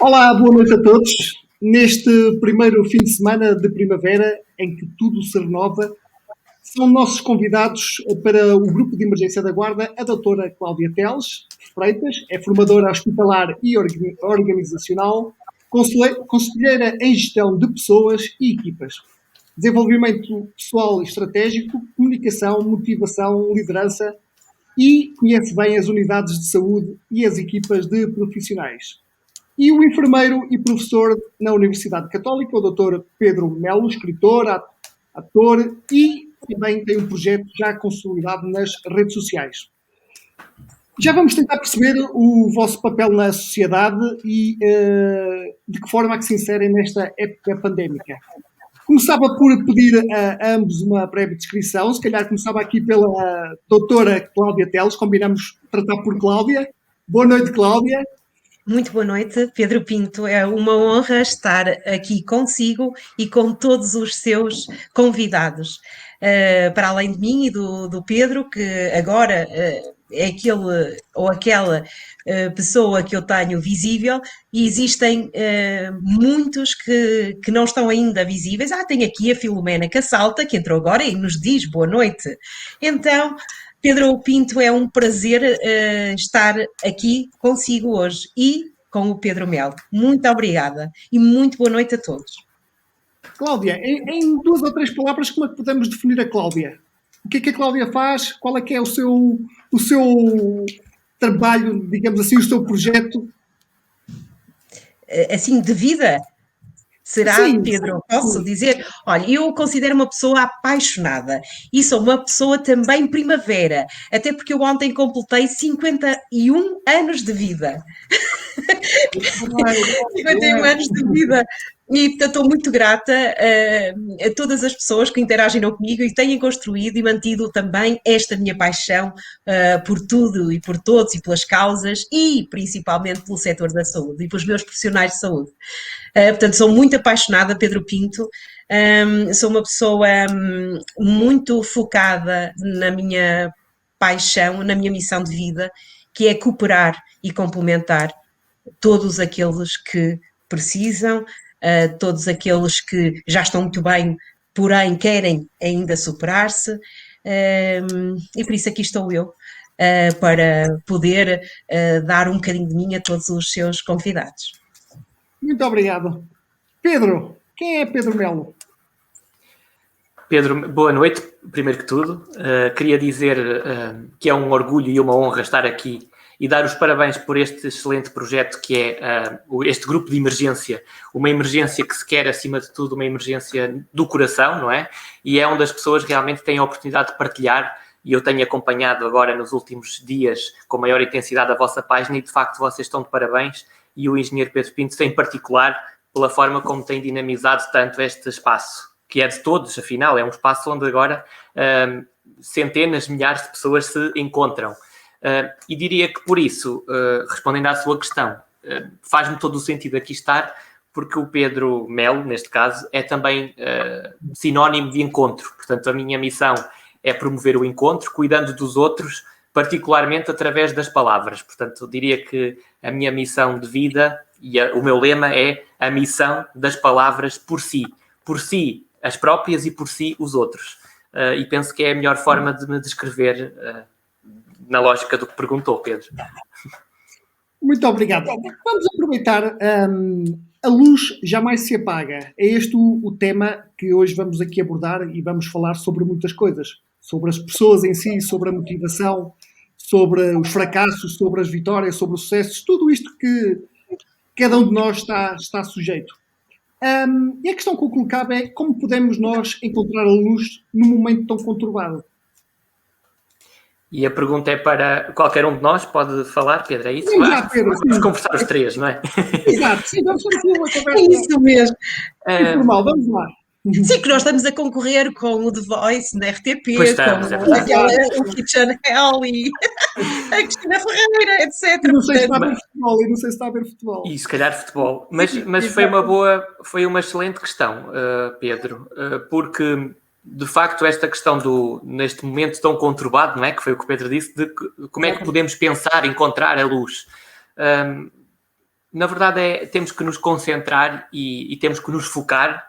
Olá, boa noite a todos. Neste primeiro fim de semana de primavera, em que tudo se renova, são nossos convidados para o Grupo de Emergência da Guarda a doutora Cláudia Teles Freitas, é formadora hospitalar e organizacional, conselheira em gestão de pessoas e equipas, desenvolvimento pessoal e estratégico, comunicação, motivação, liderança e conhece bem as unidades de saúde e as equipas de profissionais. E o enfermeiro e professor na Universidade Católica, o Dr. Pedro Melo, escritor, ator e também tem um projeto já consolidado nas redes sociais. Já vamos tentar perceber o vosso papel na sociedade e de que forma é que se inserem nesta época pandémica. Começava por pedir a ambos uma breve descrição, se calhar começava aqui pela doutora Cláudia Teles, combinamos tratar por Cláudia. Boa noite, Cláudia. Muito boa noite, Pedro Pinto. É uma honra estar aqui consigo e com todos os seus convidados. Para além de mim e do Pedro, que agora é aquele ou aquela pessoa que eu tenho visível, e existem muitos que não estão ainda visíveis. Tem aqui a Filomena Cassalta, que entrou agora e nos diz boa noite. Então, Pedro Pinto, é um prazer estar aqui consigo hoje e com o Pedro Melo. Muito obrigada e muito boa noite a todos. Cláudia, em duas ou três palavras, como é que podemos definir a Cláudia? O que é que a Cláudia faz? Qual é que é o seu trabalho, digamos assim, o seu projeto? Assim, de vida? Será, sim, Pedro? Posso dizer? Olha, eu considero uma pessoa apaixonada e sou uma pessoa também primavera, até porque eu ontem completei 51 anos de vida. 51 anos de vida. E, portanto, estou muito grata a todas as pessoas que interagiram comigo e têm construído e mantido também esta minha paixão por tudo e por todos e pelas causas e principalmente pelo setor da saúde e pelos meus profissionais de saúde. Portanto, sou muito apaixonada, Pedro Pinto, sou uma pessoa muito focada na minha paixão, na minha missão de vida, que é cooperar e complementar todos aqueles que precisam, todos aqueles que já estão muito bem, porém querem ainda superar-se, e por isso aqui estou eu, para poder dar um bocadinho de mim a todos os seus convidados. Muito obrigado. Pedro, quem é Pedro Melo? Pedro, boa noite, primeiro que tudo. Queria dizer que é um orgulho e uma honra estar aqui e dar os parabéns por este excelente projeto que é este grupo de emergência, uma emergência que se quer, acima de tudo, uma emergência do coração, não é? E é onde as pessoas realmente têm a oportunidade de partilhar, e eu tenho acompanhado agora nos últimos dias com maior intensidade a vossa página e, de facto, vocês estão de parabéns, e o engenheiro Pedro Pinto, em particular, pela forma como tem dinamizado tanto este espaço, que é de todos, afinal, é um espaço onde agora centenas, milhares de pessoas se encontram. E diria que por isso, respondendo à sua questão, faz-me todo o sentido aqui estar, porque o Pedro Melo, neste caso, é também sinónimo de encontro. Portanto, a minha missão é promover o encontro, cuidando dos outros, particularmente através das palavras. Portanto, eu diria que a minha missão de vida e o meu lema é a missão das palavras por si as próprias e por si os outros. E penso que é a melhor forma de me descrever na lógica do que perguntou, Pedro. Muito obrigado. Vamos aproveitar. A luz jamais se apaga. É este o tema que hoje vamos aqui abordar e vamos falar sobre muitas coisas. Sobre as pessoas em si, sobre a motivação, sobre os fracassos, sobre as vitórias, sobre os sucessos, tudo isto que cada um de nós está sujeito. E a questão que eu colocava é como podemos nós encontrar a luz num momento tão conturbado? E a pergunta é para qualquer um de nós, pode falar, Pedro, é isso? Pedro, vamos conversar os três, não é? Exato, sim, vamos fazer uma conversa. É isso mesmo. Informal, vamos lá. Sim, que nós estamos a concorrer com o The Voice na RTP, pois estamos, com o Kitchen Hell e a Cristina Ferreira, etc. E não sei se está a ver futebol, E se calhar futebol. Mas foi uma excelente questão, Pedro, porque de facto esta questão neste momento tão conturbado, não é? Que foi o que o Pedro disse, de como é que podemos pensar, encontrar a luz. na verdade, temos que nos concentrar e temos que nos focar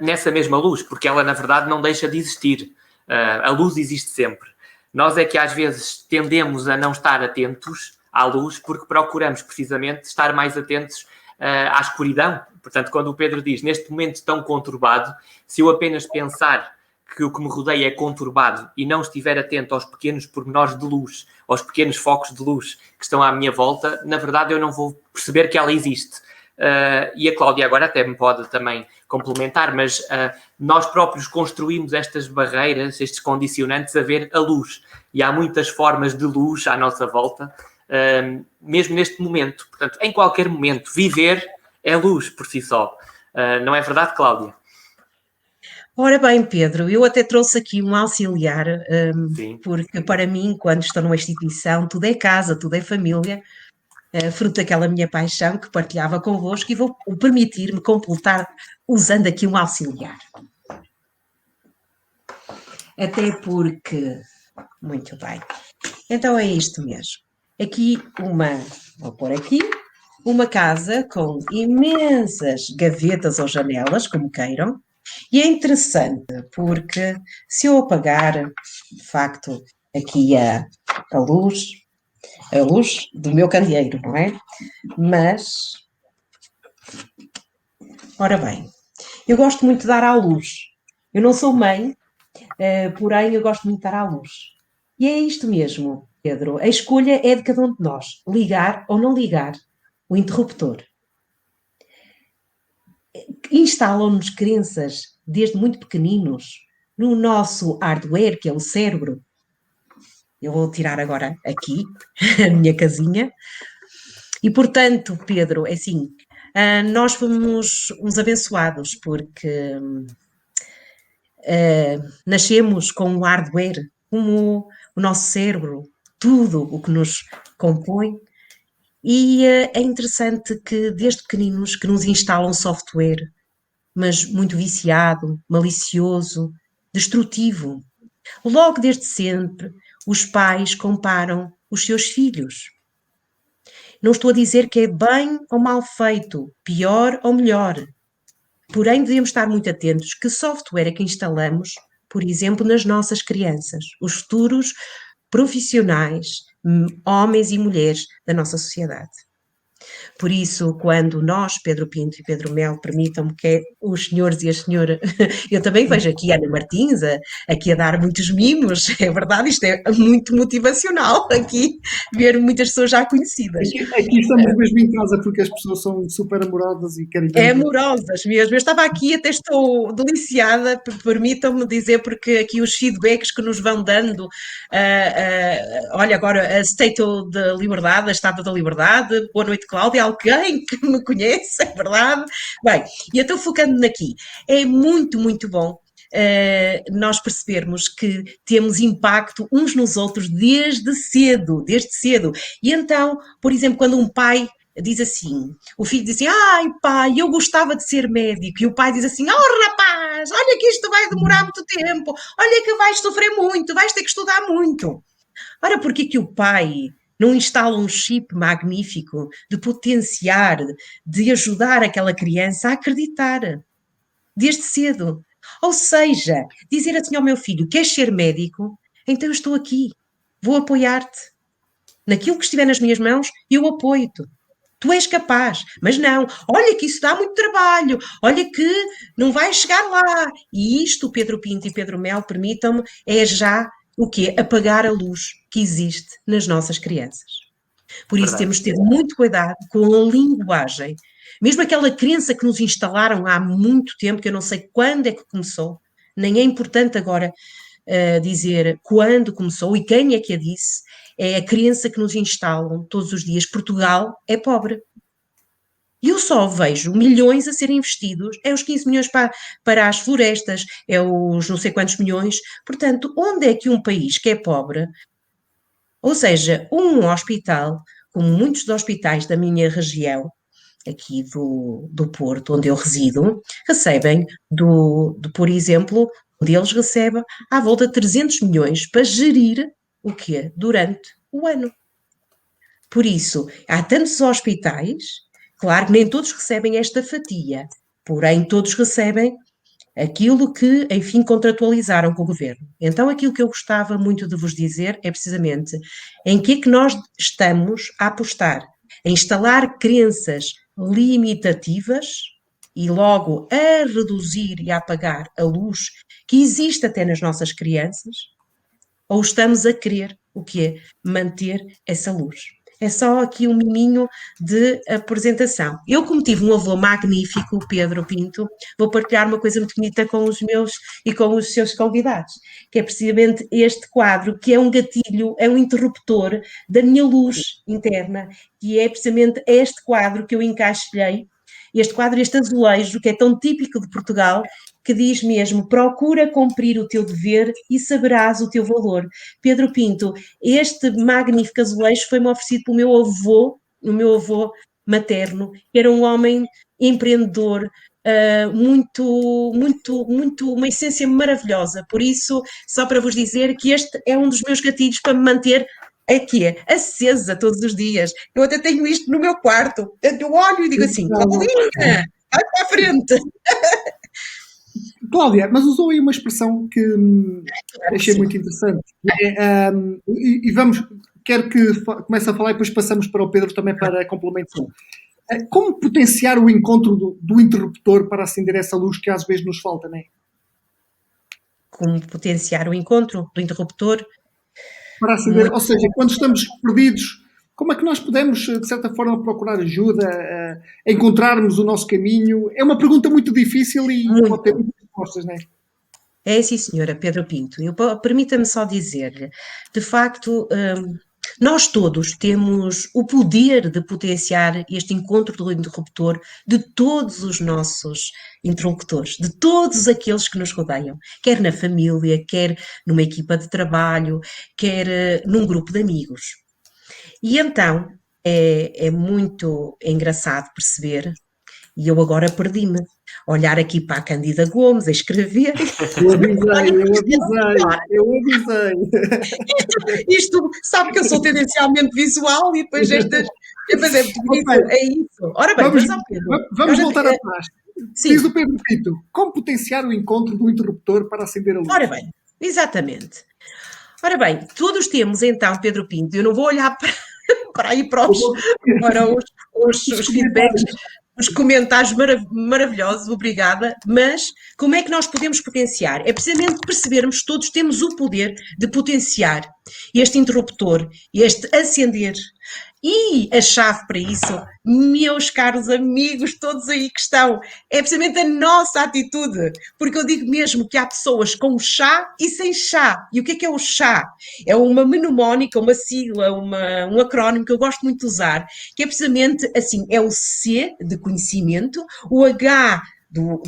nessa mesma luz, porque ela, na verdade, não deixa de existir. A luz existe sempre. Nós é que, às vezes, tendemos a não estar atentos à luz porque procuramos, precisamente, estar mais atentos à escuridão. Portanto, quando o Pedro diz, neste momento tão conturbado, se eu apenas pensar que o que me rodeia é conturbado e não estiver atento aos pequenos pormenores de luz, aos pequenos focos de luz que estão à minha volta, na verdade eu não vou perceber que ela existe. E a Cláudia agora até me pode também complementar, mas nós próprios construímos estas barreiras, estes condicionantes a ver a luz. E há muitas formas de luz à nossa volta, mesmo neste momento. Portanto, em qualquer momento, viver é luz por si só. Não é verdade, Cláudia? Ora bem, Pedro, eu até trouxe aqui um auxiliar, porque para mim, quando estou numa instituição, tudo é casa, tudo é família, fruto daquela minha paixão que partilhava convosco, e vou permitir-me completar usando aqui um auxiliar. Até porque, muito bem, então é isto mesmo. Aqui vou pôr aqui, uma casa com imensas gavetas ou janelas, como queiram. E é interessante porque se eu apagar, de facto, aqui a luz do meu candeeiro, não é? Mas, ora bem, eu gosto muito de dar à luz. Eu não sou mãe, porém eu gosto muito de dar à luz. E é isto mesmo, Pedro. A escolha é de cada um de nós, ligar ou não ligar o interruptor. Instalam-nos crenças desde muito pequeninos no nosso hardware, que é o cérebro. Eu vou tirar agora aqui a minha casinha. E, portanto, Pedro, é assim, nós fomos uns abençoados porque nascemos com o hardware, como o nosso cérebro, tudo o que nos compõe. E é interessante que desde pequeninos que nos instalam software, mas muito viciado, malicioso, destrutivo. Logo desde sempre, os pais comparam os seus filhos. Não estou a dizer que é bem ou mal feito, pior ou melhor. Porém, devemos estar muito atentos que software é que instalamos, por exemplo, nas nossas crianças, os futuros profissionais, homens e mulheres da nossa sociedade. Por isso, quando nós, Pedro Pinto e Pedro Mel, permitam-me que os senhores e as senhoras, eu também vejo aqui a Ana Martins aqui a dar muitos mimos, é verdade, isto é muito motivacional aqui, ver muitas pessoas já conhecidas. Aqui estamos mesmo em casa porque as pessoas são super amorosas e querem ver. É amorosas mesmo, eu estava aqui, até estou deliciada, permitam-me dizer, porque aqui os feedbacks que nos vão dando, olha agora, a State da Liberdade, a Estátua da Liberdade, boa noite Cláudia, alguém que me conhece, é verdade. Bem, e eu estou focando aqui, é muito, muito bom nós percebermos que temos impacto uns nos outros desde cedo, e então, por exemplo, quando um pai diz assim, o filho diz assim, ai pai, eu gostava de ser médico, e o pai diz assim, oh rapaz, olha que isto vai demorar muito tempo, olha que vais sofrer muito, vais ter que estudar muito. Ora, porquê que o pai não instala um chip magnífico de potenciar, de ajudar aquela criança a acreditar, desde cedo? Ou seja, dizer assim ao meu filho, queres ser médico? Então eu estou aqui, vou apoiar-te. Naquilo que estiver nas minhas mãos, eu apoio-te. Tu és capaz, mas não, olha que isso dá muito trabalho, olha que não vais chegar lá. E isto, Pedro Pinto e Pedro Mel, permitam-me, é já o quê? Apagar a luz que existe nas nossas crianças. Por isso temos de ter muito cuidado com a linguagem. Mesmo aquela crença que nos instalaram há muito tempo, que eu não sei quando é que começou, nem é importante agora dizer quando começou e quem é que a disse, é a crença que nos instalam todos os dias. Portugal é pobre. E eu só vejo milhões a serem investidos, é os 15 milhões para as florestas, é os não sei quantos milhões. Portanto, onde é que um país que é pobre, ou seja, um hospital, como muitos dos hospitais da minha região, aqui do Porto, onde eu resido, recebem, por exemplo, onde eles recebem à volta de 300 milhões para gerir o quê? Durante o ano. Por isso, há tantos hospitais, claro que nem todos recebem esta fatia, porém todos recebem aquilo que, enfim, contratualizaram com o governo. Então, aquilo que eu gostava muito de vos dizer é precisamente em que é que nós estamos a apostar? A instalar crenças limitativas e logo a reduzir e a apagar a luz que existe até nas nossas crianças? Ou estamos a querer o quê? Manter essa luz? É só aqui um miminho de apresentação. Eu, como tive um avô magnífico, Pedro Pinto, vou partilhar uma coisa muito bonita com os meus e com os seus convidados, que é precisamente este quadro, que é um gatilho, é um interruptor da minha luz interna, que é precisamente este quadro que eu encaixei, este quadro, este azulejo, que é tão típico de Portugal, que diz mesmo, procura cumprir o teu dever e saberás o teu valor. Pedro Pinto, este magnífico azulejo foi-me oferecido pelo meu avô, o meu avô materno, que era um homem empreendedor, uma essência maravilhosa. Por isso, só para vos dizer que este é um dos meus gatilhos para me manter aqui, acesa todos os dias. Eu até tenho isto no meu quarto. Eu olho e digo assim, Claudinha, vai para a frente. Cláudia, mas usou aí uma expressão que achei muito interessante. Quero que comece a falar e depois passamos para o Pedro também para a complementação. Como potenciar o encontro do interruptor para acender essa luz que às vezes nos falta, não é? Como potenciar o encontro do interruptor? Para acender, ou seja, quando estamos perdidos, como é que nós podemos, de certa forma, procurar ajuda, encontrarmos o nosso caminho? É uma pergunta muito difícil e pode ter muitas respostas, não é? É sim, senhora Pedro Pinto. Permita-me só dizer-lhe, de facto, nós todos temos o poder de potenciar este encontro do interruptor de todos os nossos interlocutores, de todos aqueles que nos rodeiam, quer na família, quer numa equipa de trabalho, quer num grupo de amigos. E então é muito engraçado perceber, e eu agora perdi-me, olhar aqui para a Cândida Gomes, a escrever. Eu avisei. Isto sabe que eu sou tendencialmente visual e depois estas. Mas é isso. Ora bem, vamos voltar atrás. Sim. Diz o Pedro Pinto, como potenciar o encontro do interruptor para acender a luz? Ora bem, exatamente. Ora bem, todos temos então, Pedro Pinto, eu não vou olhar para aí para os feedbacks, os comentários maravilhosos, obrigada, mas como é que nós podemos potenciar? É precisamente percebermos que todos temos o poder de potenciar este interruptor, este acender. E a chave para isso, meus caros amigos, todos aí que estão, é precisamente a nossa atitude. Porque eu digo mesmo que há pessoas com chá e sem chá. E o que é o chá? É uma mnemónica, uma sigla, um acrónimo que eu gosto muito de usar, que é precisamente assim, é o C de conhecimento, o H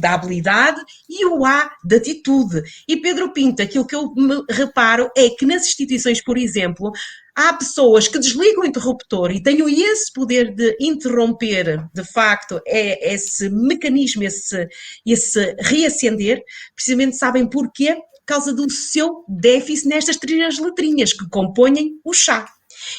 da habilidade e o A da atitude. E Pedro Pinto, aquilo que eu me reparo é que nas instituições, por exemplo, há pessoas que desligam o interruptor e têm esse poder de interromper, de facto, esse mecanismo, esse reacender, precisamente sabem porquê? Por causa do seu déficit nestas 3 letrinhas que compõem o chá.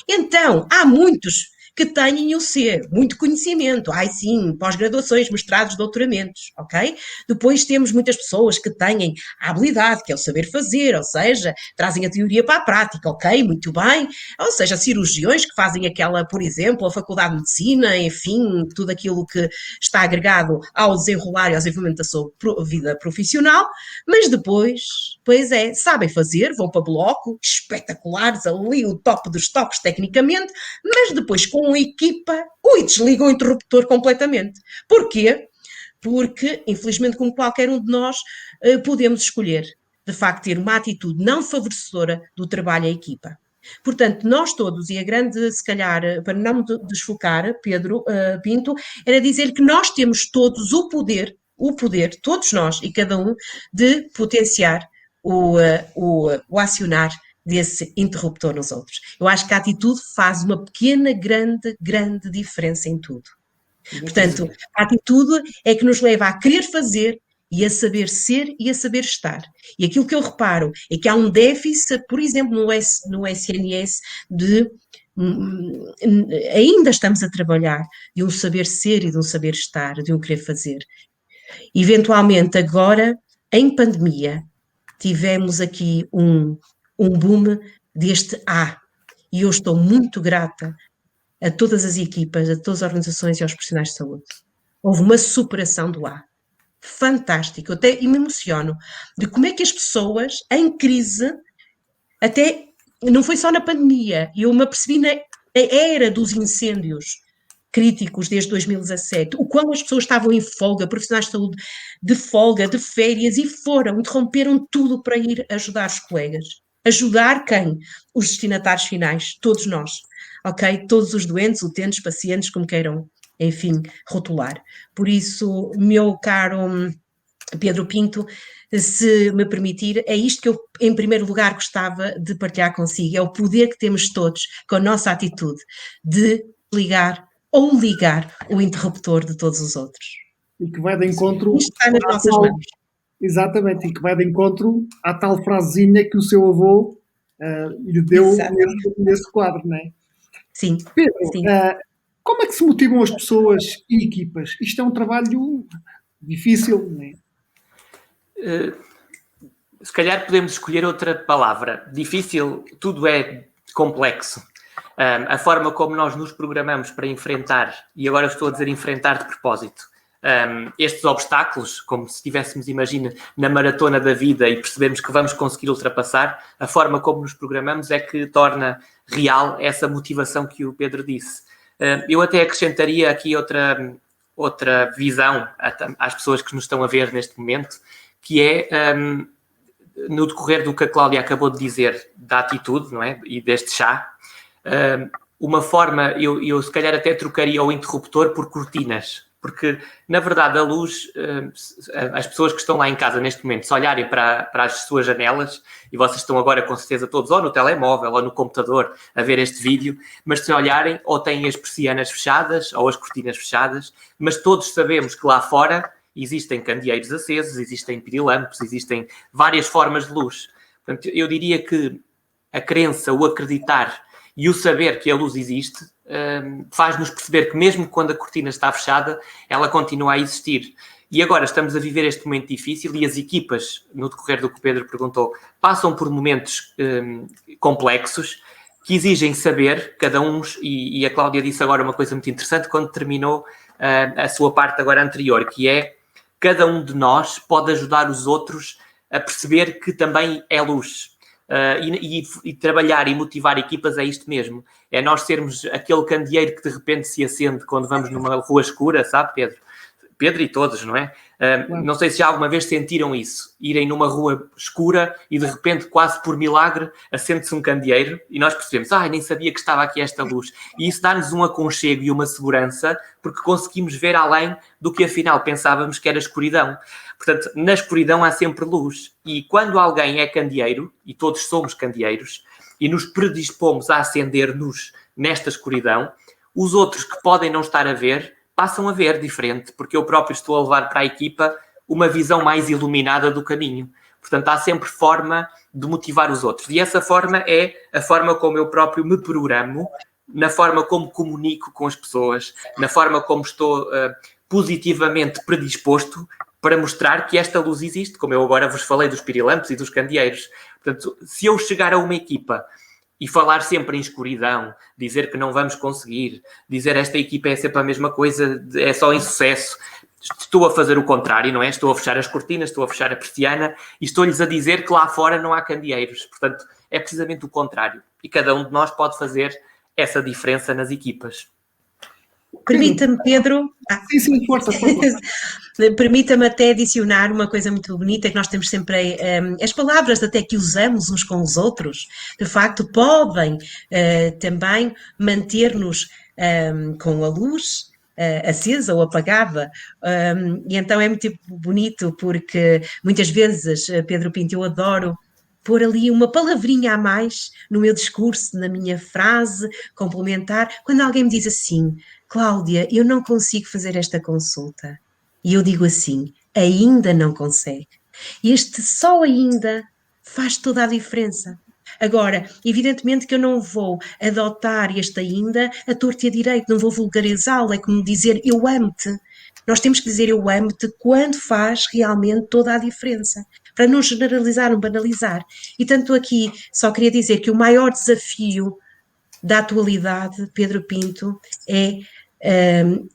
Então, há muitos que têm o C, muito conhecimento, sim, pós-graduações, mestrados, doutoramentos, ok? Depois temos muitas pessoas que têm a habilidade, que é o saber fazer, ou seja, trazem a teoria para a prática, ok? Muito bem, ou seja, cirurgiões que fazem aquela, por exemplo, a faculdade de medicina, enfim, tudo aquilo que está agregado ao desenrolar e ao desenvolvimento da sua vida profissional, mas depois, pois é, sabem fazer, vão para bloco, espetaculares, ali o top dos tops tecnicamente, mas depois com uma equipa, desligam o interruptor completamente. Porquê? Porque, infelizmente, como qualquer um de nós, podemos escolher, de facto, ter uma atitude não favorecedora do trabalho em equipa. Portanto, nós todos, e a grande, se calhar, para não me desfocar, Pedro Pinto, era dizer que nós temos todos o poder, todos nós e cada um, de potenciar o acionar desse interruptor nos outros. Eu acho que a atitude faz uma pequena, grande diferença em tudo. Portanto, a atitude é que nos leva a querer fazer e a saber ser e a saber estar. E aquilo que eu reparo é que há um déficit, por exemplo, no SNS, de ainda estamos a trabalhar de um saber ser e de um saber estar, de um querer fazer. Eventualmente, agora, em pandemia, tivemos aqui um boom deste A, e eu estou muito grata a todas as equipas, a todas as organizações e aos profissionais de saúde. Houve uma superação do A. Fantástico. Até me emociono de como é que as pessoas, em crise, até não foi só na pandemia, eu me apercebi na era dos incêndios críticos desde 2017, o quão as pessoas estavam em folga, profissionais de saúde de folga, de férias, e interromperam tudo para ir ajudar os colegas. Ajudar quem? Os destinatários finais, todos nós, ok? Todos os doentes, utentes, pacientes, como queiram, enfim, rotular. Por isso, meu caro Pedro Pinto, se me permitir, é isto que eu, em primeiro lugar, gostava de partilhar consigo, é o poder que temos todos com a nossa atitude de ligar ou ligar o interruptor de todos os outros. E que vai de encontro... Isto está nas nossas mãos. Exatamente, e que vai de encontro à tal frasezinha que o seu avô lhe deu nesse quadro, não é? Sim. Pedro, sim. Como é que se motivam as pessoas e equipas? Isto é um trabalho difícil, não é? Se calhar podemos escolher outra palavra. Difícil, tudo é complexo. A forma como nós nos programamos para enfrentar, e agora estou a dizer enfrentar de propósito, estes obstáculos, como se estivéssemos, imagina, na maratona da vida e percebemos que vamos conseguir ultrapassar, a forma como nos programamos é que torna real essa motivação que o Pedro disse. Eu até acrescentaria aqui outra visão às pessoas que nos estão a ver neste momento, que é, no decorrer do que a Cláudia acabou de dizer, da atitude, não é? E deste chá, uma forma, eu se calhar até trocaria o interruptor por cortinas, porque, na verdade, a luz, as pessoas que estão lá em casa neste momento, se olharem para as suas janelas, e vocês estão agora com certeza todos ou no telemóvel ou no computador a ver este vídeo, mas se olharem, ou têm as persianas fechadas ou as cortinas fechadas, mas todos sabemos que lá fora existem candeeiros acesos, existem pirilampos, existem várias formas de luz. Portanto, eu diria que a crença, o acreditar e o saber que a luz existe faz-nos perceber que mesmo quando a cortina está fechada, ela continua a existir. E agora estamos a viver este momento difícil e as equipas, no decorrer do que o Pedro perguntou, passam por momentos complexos que exigem saber, cada um, e a Cláudia disse agora uma coisa muito interessante quando terminou a sua parte agora anterior, que é cada um de nós pode ajudar os outros a perceber que também é luz. E trabalhar e motivar equipas é isto mesmo. É nós sermos aquele candeeiro que de repente se acende quando vamos numa rua escura, sabe, Pedro? Pedro e todos, não é? Não sei se já alguma vez sentiram isso. Irem numa rua escura e de repente, quase por milagre, acende-se um candeeiro e nós percebemos, nem sabia que estava aqui esta luz. E isso dá-nos um aconchego e uma segurança porque conseguimos ver além do que afinal pensávamos que era escuridão. Portanto, na escuridão há sempre luz. E quando alguém é candeeiro, e todos somos candeeiros, e nos predispomos a acender-nos nesta escuridão, os outros que podem não estar a ver, passam a ver diferente, porque eu próprio estou a levar para a equipa uma visão mais iluminada do caminho. Portanto, há sempre forma de motivar os outros. E essa forma é a forma como eu próprio me programo, na forma como comunico com as pessoas, na forma como estou positivamente predisposto para mostrar que esta luz existe, como eu agora vos falei dos pirilampos e dos candeeiros. Portanto, se eu chegar a uma equipa e falar sempre em escuridão, dizer que não vamos conseguir, dizer esta equipa é sempre a mesma coisa, é só insucesso, estou a fazer o contrário, não é? Estou a fechar as cortinas, estou a fechar a persiana e estou-lhes a dizer que lá fora não há candeeiros. Portanto, é precisamente o contrário. E cada um de nós pode fazer essa diferença nas equipas. Permita-me, Pedro... Sim, força. Permita-me até adicionar uma coisa muito bonita, que nós temos sempre as palavras até que usamos uns com os outros, de facto podem também manter-nos com a luz acesa ou apagada, e então é muito bonito porque muitas vezes, Pedro Pinto, eu adoro pôr ali uma palavrinha a mais no meu discurso, na minha frase complementar, quando alguém me diz assim: Cláudia, eu não consigo fazer esta consulta. E eu digo assim: ainda não consegue. Este só ainda faz toda a diferença. Agora, evidentemente que eu não vou adotar este ainda a torto e a direito, não vou vulgarizá-lo, é como dizer eu amo-te. Nós temos que dizer eu amo-te quando faz realmente toda a diferença, para não generalizar, não banalizar. E tanto aqui, só queria dizer que o maior desafio da atualidade, Pedro Pinto, é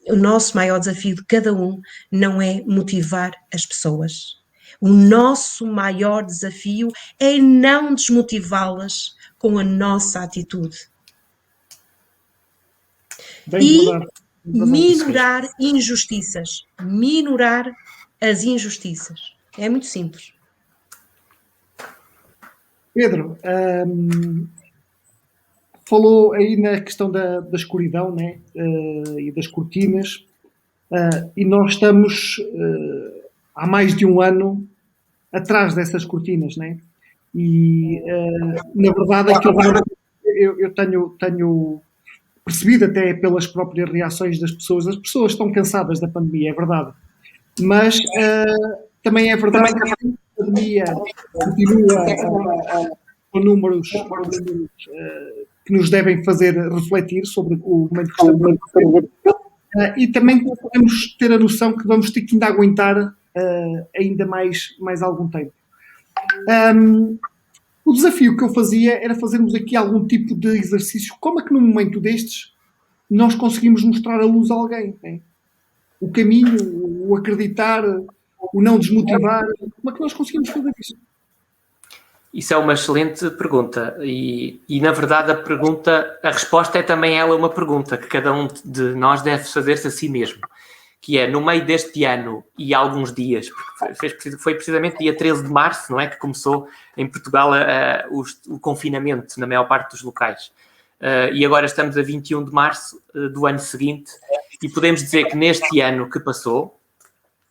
o nosso maior desafio de cada um, não é motivar as pessoas. O nosso maior desafio é não desmotivá-las com a nossa atitude. Bem E verdade. minorar injustiças. Minorar as injustiças. É muito simples. Pedro, falou aí na questão da escuridão, né? E das cortinas, e nós estamos há mais de um ano atrás dessas cortinas, né? E na verdade aquilo que eu tenho percebido até pelas próprias reações das pessoas, as pessoas estão cansadas da pandemia, é verdade, mas também é verdade que a pandemia continua com números que nos devem fazer refletir sobre o momento que estamos a viver. E também podemos ter a noção que vamos ter que ainda aguentar ainda mais algum tempo. O desafio que eu fazia era fazermos aqui algum tipo de exercício. Como é que num momento destes nós conseguimos mostrar a luz a alguém? Né? O caminho, o acreditar, o não desmotivar. Como é que nós conseguimos fazer isso? Isso é uma excelente pergunta e na verdade a resposta é também ela uma pergunta que cada um de nós deve fazer-se a si mesmo, que é no meio deste ano e alguns dias, porque foi precisamente dia 13 de março, não é, que começou em Portugal o confinamento na maior parte dos locais. E agora estamos a 21 de março do ano seguinte e podemos dizer que neste ano que passou,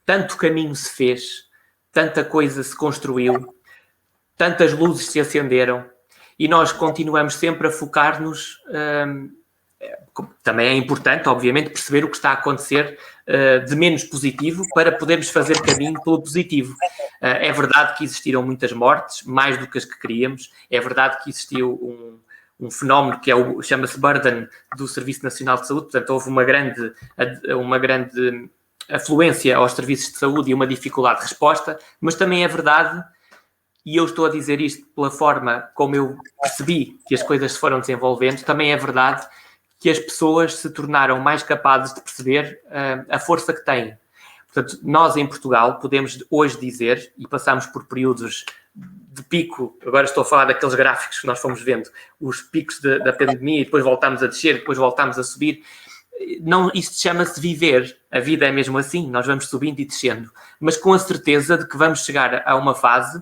tanto caminho se fez, tanta coisa se construiu, tantas luzes se acenderam e nós continuamos sempre a focar-nos. Também é importante, obviamente, perceber o que está a acontecer de menos positivo para podermos fazer caminho pelo positivo. É verdade que existiram muitas mortes, mais do que as que queríamos. É verdade que existiu um fenómeno que chama-se burden do Serviço Nacional de Saúde. Portanto, houve uma grande afluência aos serviços de saúde e uma dificuldade de resposta. Mas também é verdade, e eu estou a dizer isto pela forma como eu percebi que as coisas se foram desenvolvendo, também é verdade que as pessoas se tornaram mais capazes de perceber a força que têm. Portanto, nós em Portugal podemos hoje dizer, e passamos por períodos de pico, agora estou a falar daqueles gráficos que nós fomos vendo, os picos da pandemia, e depois voltámos a descer, depois voltámos a subir. Não, isto chama-se viver. A vida é mesmo assim, nós vamos subindo e descendo, mas com a certeza de que vamos chegar a uma fase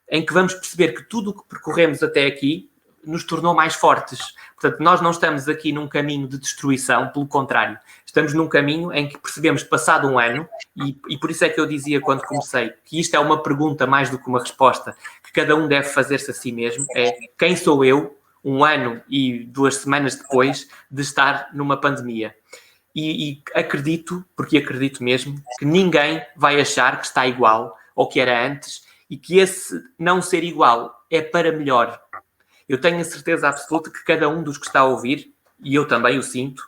em que vamos perceber que tudo o que percorremos até aqui nos tornou mais fortes. Portanto, nós não estamos aqui num caminho de destruição, pelo contrário. Estamos num caminho em que percebemos, passado um ano, e por isso é que eu dizia quando comecei, que isto é uma pergunta mais do que uma resposta, que cada um deve fazer-se a si mesmo, é quem sou eu, um ano e 2 semanas depois de estar numa pandemia. E acredito, porque acredito mesmo, que ninguém vai achar que está igual ao que era antes, e que esse não ser igual é para melhor. Eu tenho a certeza absoluta que cada um dos que está a ouvir, e eu também o sinto,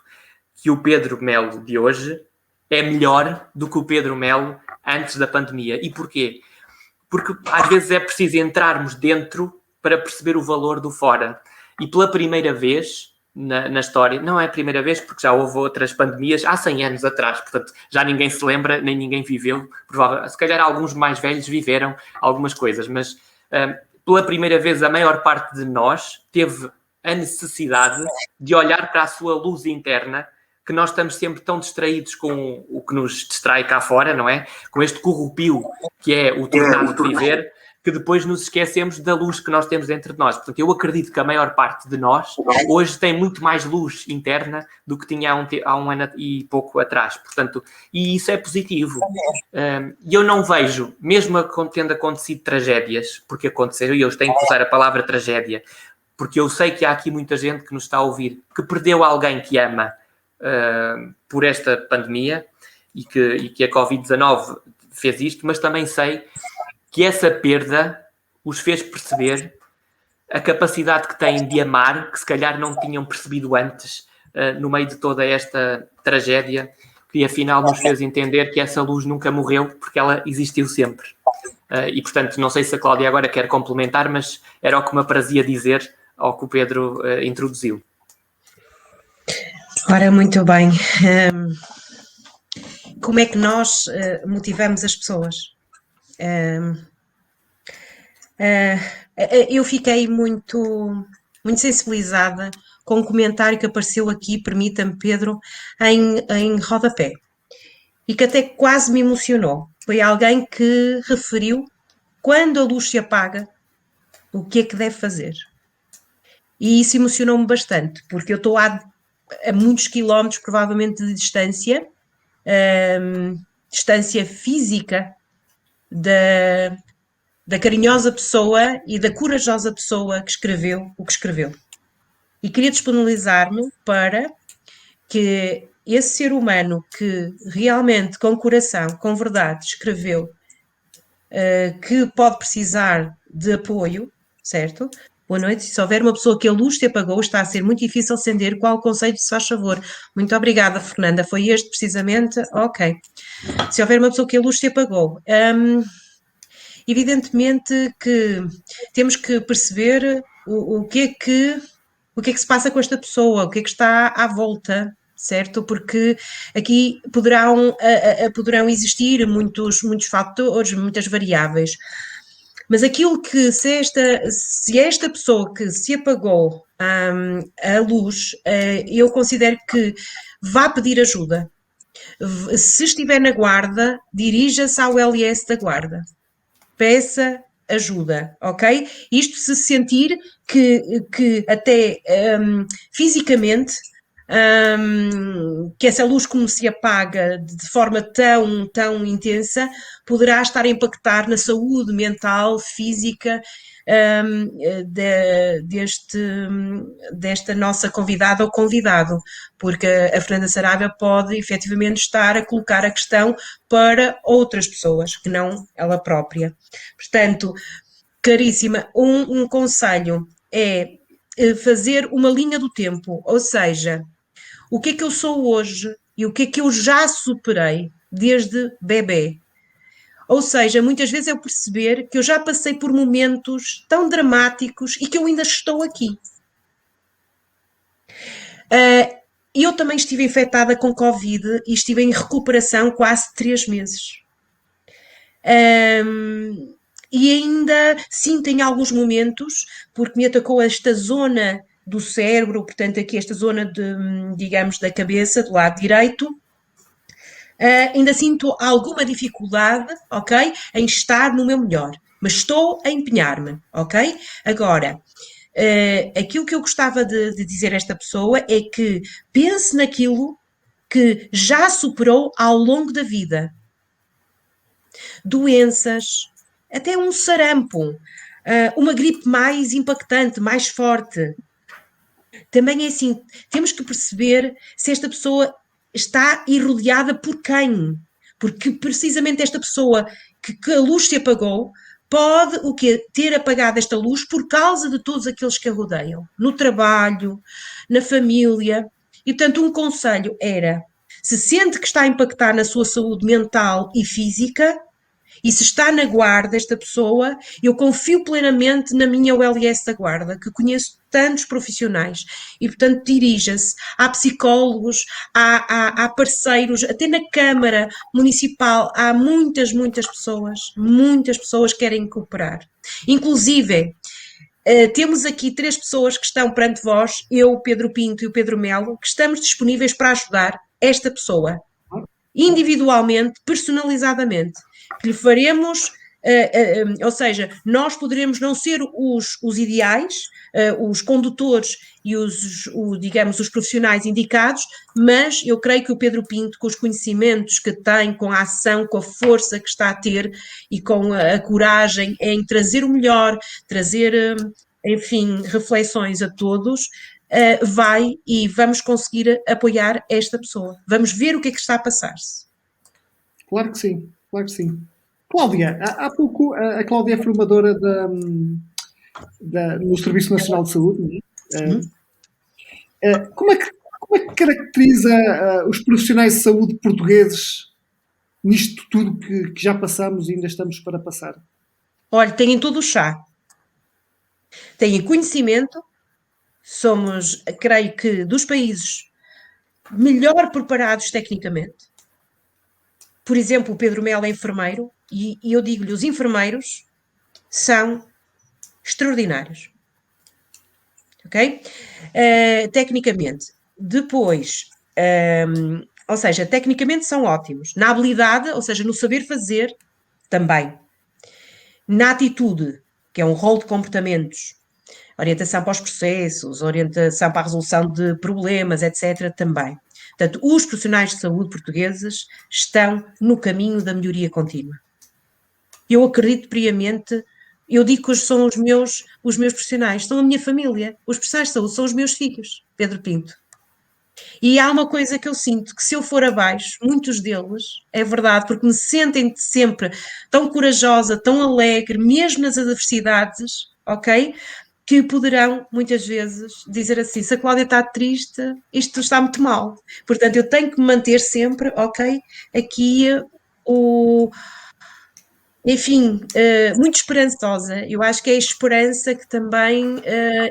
que o Pedro Melo de hoje é melhor do que o Pedro Melo antes da pandemia. E porquê? Porque às vezes é preciso entrarmos dentro para perceber o valor do fora. E pela primeira vez na história, não é a primeira vez, porque já houve outras pandemias há 100 anos atrás, portanto já ninguém se lembra, nem ninguém viveu, provavelmente, se calhar alguns mais velhos viveram algumas coisas, mas pela primeira vez a maior parte de nós teve a necessidade de olhar para a sua luz interna, que nós estamos sempre tão distraídos com o que nos distrai cá fora, não é? Com este corrupio que é o tornado de viver, que depois nos esquecemos da luz que nós temos dentro de nós. Portanto, eu acredito que a maior parte de nós hoje tem muito mais luz interna do que tinha há um ano e pouco atrás. Portanto, e isso é positivo. E eu não vejo, mesmo tendo acontecido tragédias, porque aconteceram, e eu tenho que usar a palavra tragédia, porque eu sei que há aqui muita gente que nos está a ouvir, que perdeu alguém que ama por esta pandemia e que a Covid-19 fez isto, mas também sei que essa perda os fez perceber a capacidade que têm de amar, que se calhar não tinham percebido antes, no meio de toda esta tragédia, que afinal nos fez entender que essa luz nunca morreu, porque ela existiu sempre. E, portanto, não sei se a Cláudia agora quer complementar, mas era o que me aprazia dizer ao que o Pedro introduziu. Ora, muito bem. Como é que nós motivamos as pessoas? Eu fiquei muito sensibilizada com um comentário que apareceu aqui, permita-me, Pedro, em rodapé, e que até quase me emocionou. Foi alguém que referiu, quando a luz se apaga, o que é que deve fazer? E isso emocionou-me bastante, porque eu estou a muitos quilómetros, provavelmente, de distância, distância física da carinhosa pessoa e da corajosa pessoa que escreveu o que escreveu. E queria disponibilizar-me para que esse ser humano que realmente, com coração, com verdade, escreveu que pode precisar de apoio, certo? Boa noite. Se houver uma pessoa que a luz te apagou, está a ser muito difícil acender. Qual o conselho, se faz favor? Muito obrigada, Fernanda. Foi este precisamente? Ok. Se houver uma pessoa que a luz te apagou, evidentemente que temos que perceber o que é que se passa com esta pessoa, o que é que está à volta, certo? Porque aqui poderão existir muitos fatores, muitas variáveis. Mas aquilo que, se esta pessoa que se apagou a luz, eu considero que vá pedir ajuda. Se estiver na guarda, dirija-se ao LS da guarda. Peça ajuda, ok? Isto se sentir que até fisicamente que essa luz, como se apaga de forma tão intensa, poderá estar a impactar na saúde mental, física desta nossa convidada ou convidado, porque a Fernanda Saraiva pode efetivamente estar a colocar a questão para outras pessoas, que não ela própria. Portanto, caríssima, um conselho é fazer uma linha do tempo, ou seja, o que é que eu sou hoje e o que é que eu já superei desde bebê. Ou seja, muitas vezes eu perceber que eu já passei por momentos tão dramáticos e que eu ainda estou aqui. Eu também estive infectada com Covid e estive em recuperação quase 3 meses. E ainda sinto em alguns momentos, porque me atacou esta zona do cérebro, portanto aqui esta zona digamos, da cabeça, do lado direito, ainda sinto alguma dificuldade, ok, em estar no meu melhor, mas estou a empenhar-me, ok? Agora, aquilo que eu gostava de dizer a esta pessoa é que pense naquilo que já superou ao longo da vida. Doenças, até um sarampo, uma gripe mais impactante, mais forte. Também é assim, temos que perceber se esta pessoa está irrodeada por quem. Porque precisamente esta pessoa que a luz se apagou pode o quê? Ter apagado esta luz por causa de todos aqueles que a rodeiam. No trabalho, na família. E, portanto, um conselho era, se sente que está a impactar na sua saúde mental e física, e se está na guarda esta pessoa, eu confio plenamente na minha OLS da guarda, que conheço tantos profissionais, e portanto dirija-se a psicólogos, a parceiros, até na Câmara Municipal há muitas pessoas que querem cooperar. Inclusive, temos aqui 3 pessoas que estão perante vós, eu, o Pedro Pinto e o Pedro Melo, que estamos disponíveis para ajudar esta pessoa, individualmente, personalizadamente, que lhe faremos, ou seja, nós poderemos não ser os ideais, os condutores e digamos, os profissionais indicados, mas eu creio que o Pedro Pinto, com os conhecimentos que tem, com a ação, com a força que está a ter e com a coragem em trazer o melhor, trazer, enfim, reflexões a todos, vai e vamos conseguir apoiar esta pessoa. Vamos ver o que é que está a passar-se. Claro que sim, claro que sim. Cláudia, há pouco a Cláudia é formadora no Serviço Nacional de Saúde. Como é que caracteriza os profissionais de saúde portugueses nisto tudo que já passamos e ainda estamos para passar? Olha, têm todo o chá. Têm conhecimento. Somos, creio que, dos países melhor preparados tecnicamente. Por exemplo, o Pedro Melo é enfermeiro e eu digo-lhe, os enfermeiros são extraordinários. Ok? Tecnicamente. Depois, ou seja, tecnicamente são ótimos. Na habilidade, ou seja, no saber fazer, também. Na atitude, que é um rol de comportamentos, orientação para os processos, orientação para a resolução de problemas, etc., também. Portanto, os profissionais de saúde portugueses estão no caminho da melhoria contínua. Eu acredito piamente, eu digo que hoje são os meus profissionais, são a minha família. Os profissionais de saúde são os meus filhos, Pedro Pinto. E há uma coisa que eu sinto, que se eu for abaixo, muitos deles, é verdade, porque me sentem sempre tão corajosa, tão alegre, mesmo nas adversidades, ok? Que poderão, muitas vezes, dizer assim, se a Cláudia está triste, isto está muito mal. Portanto, eu tenho que me manter sempre, ok? Aqui, enfim, muito esperançosa. Eu acho que é a esperança que também,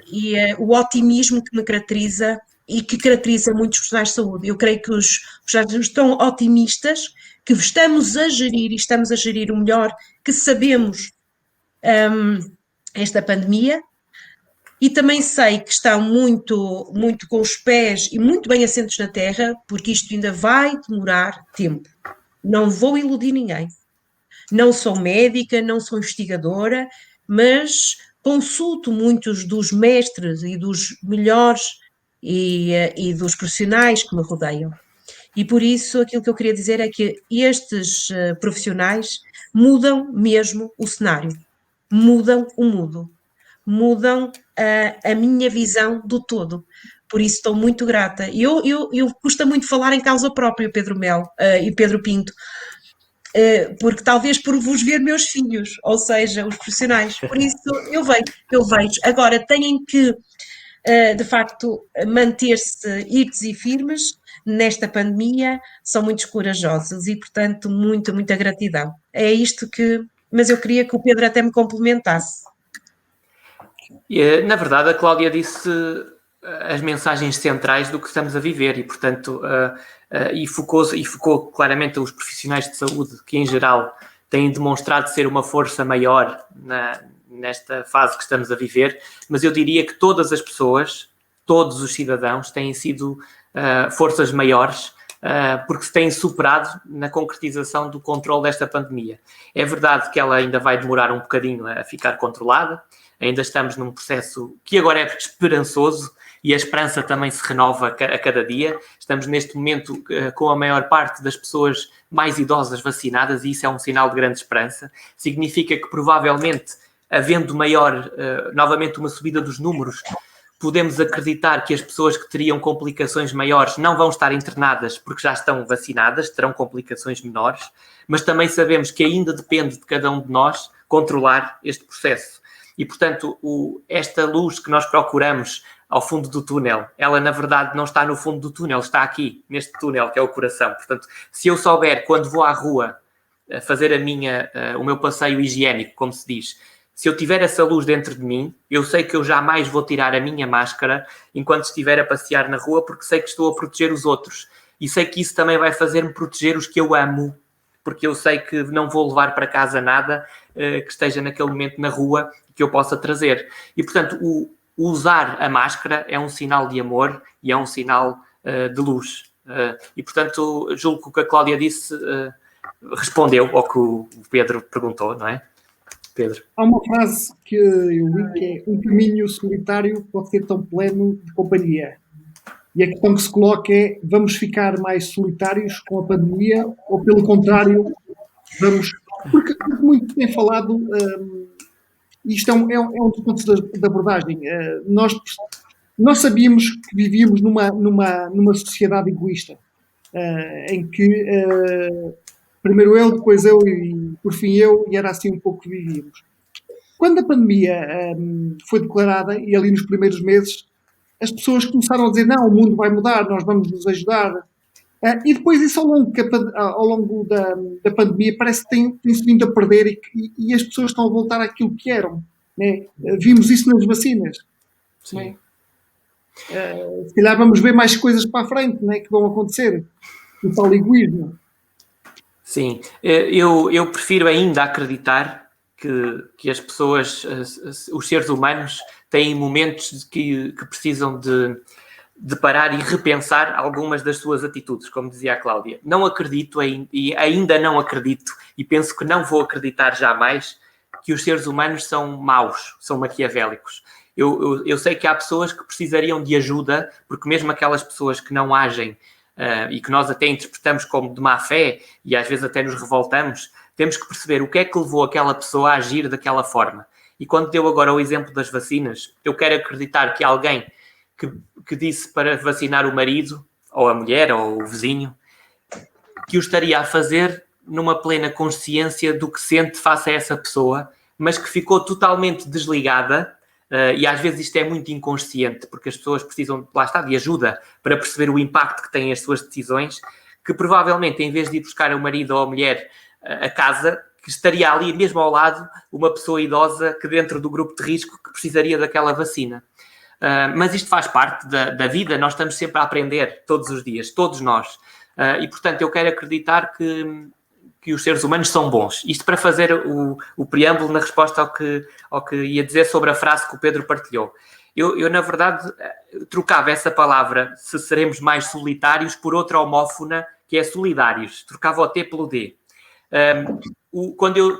e o otimismo que me caracteriza e que caracteriza muitos profissionais de saúde. Eu creio que os profissionais estão otimistas, que estamos a gerir e estamos a gerir o melhor que sabemos esta pandemia. E também sei que estão muito, muito com os pés e muito bem assentos na terra, porque isto ainda vai demorar tempo. Não vou iludir ninguém. Não sou médica, não sou investigadora, mas consulto muitos dos mestres e dos melhores e dos profissionais que me rodeiam. E por isso aquilo que eu queria dizer é que estes profissionais mudam mesmo o cenário, mudam o mundo, mudam a minha visão do todo. Por isso estou muito grata. Eu custa muito falar em causa própria, Pedro Melo e Pedro Pinto, porque talvez por vos ver meus filhos, ou seja, os profissionais. Por isso eu vejo. Agora têm que, de facto, manter-se irtos e firmes nesta pandemia, são muito corajosos e, portanto, muita gratidão. É isto que... Mas eu queria que o Pedro até me complementasse. Na verdade, a Cláudia disse as mensagens centrais do que estamos a viver e, portanto, e focou claramente os profissionais de saúde que, em geral, têm demonstrado ser uma força maior nesta fase que estamos a viver, mas eu diria que todas as pessoas, todos os cidadãos têm sido forças maiores porque se têm superado na concretização do controle desta pandemia. É verdade que ela ainda vai demorar um bocadinho a ficar controlada, ainda estamos num processo que agora é esperançoso e a esperança também se renova a cada dia. Estamos neste momento com a maior parte das pessoas mais idosas vacinadas e isso é um sinal de grande esperança. Significa que provavelmente, havendo novamente uma subida dos números, podemos acreditar que as pessoas que teriam complicações maiores não vão estar internadas porque já estão vacinadas, terão complicações menores, mas também sabemos que ainda depende de cada um de nós controlar este processo. E, portanto, esta luz que nós procuramos ao fundo do túnel, ela, na verdade, não está no fundo do túnel, está aqui, neste túnel, que é o coração. Portanto, se eu souber, quando vou à rua, fazer o meu passeio higiênico, como se diz, se eu tiver essa luz dentro de mim, eu sei que eu jamais vou tirar a minha máscara enquanto estiver a passear na rua, porque sei que estou a proteger os outros. E sei que isso também vai fazer-me proteger os que eu amo, porque eu sei que não vou levar para casa nada que esteja naquele momento na rua que eu possa trazer. E, portanto, usar a máscara é um sinal de amor e é um sinal de luz. E, portanto, julgo que o que a Cláudia disse respondeu ao que o Pedro perguntou, não é? Pedro. Há uma frase que eu li que é: um caminho solitário pode ser tão pleno de companhia. E a questão que se coloca é: vamos ficar mais solitários com a pandemia ou, pelo contrário, vamos... Porque muito tem falado, isto é um dos pontos da abordagem, nós sabíamos que vivíamos numa sociedade egoísta, em que primeiro eu, depois eu e por fim eu, e era assim um pouco que vivíamos. Quando a pandemia foi declarada, e ali nos primeiros meses, as pessoas começaram a dizer, não, o mundo vai mudar, nós vamos nos ajudar. E depois isso, ao longo da pandemia, parece que tem-se vindo a perder e as pessoas estão a voltar àquilo que eram. Né? Vimos isso nas vacinas. Sim. Né? Se calhar vamos ver mais coisas para a frente, né, que vão acontecer. O tal egoísmo. Sim, eu prefiro ainda acreditar que as pessoas, os seres humanos, têm momentos que precisam de parar e repensar algumas das suas atitudes, como dizia a Cláudia. Não acredito, e ainda não acredito, e penso que não vou acreditar jamais, que os seres humanos são maus, são maquiavélicos. Eu sei que há pessoas que precisariam de ajuda, porque mesmo aquelas pessoas que não agem e que nós até interpretamos como de má fé e às vezes até nos revoltamos, temos que perceber o que é que levou aquela pessoa a agir daquela forma. E quando deu agora o exemplo das vacinas, eu quero acreditar que alguém que disse para vacinar o marido, ou a mulher, ou o vizinho, que o estaria a fazer numa plena consciência do que sente face a essa pessoa, mas que ficou totalmente desligada. E às vezes isto é muito inconsciente, porque as pessoas precisam, lá está, de ajuda para perceber o impacto que têm as suas decisões, que provavelmente, em vez de ir buscar o marido ou a mulher a casa, que estaria ali mesmo ao lado uma pessoa idosa que dentro do grupo de risco que precisaria daquela vacina. Mas isto faz parte da vida, nós estamos sempre a aprender todos os dias, todos nós. E, portanto, eu quero acreditar que os seres humanos são bons. Isto para fazer o preâmbulo na resposta ao que ia dizer sobre a frase que o Pedro partilhou. Eu, na verdade, trocava essa palavra, se seremos mais solitários, por outra homófona, que é solidários. Trocava o T pelo D.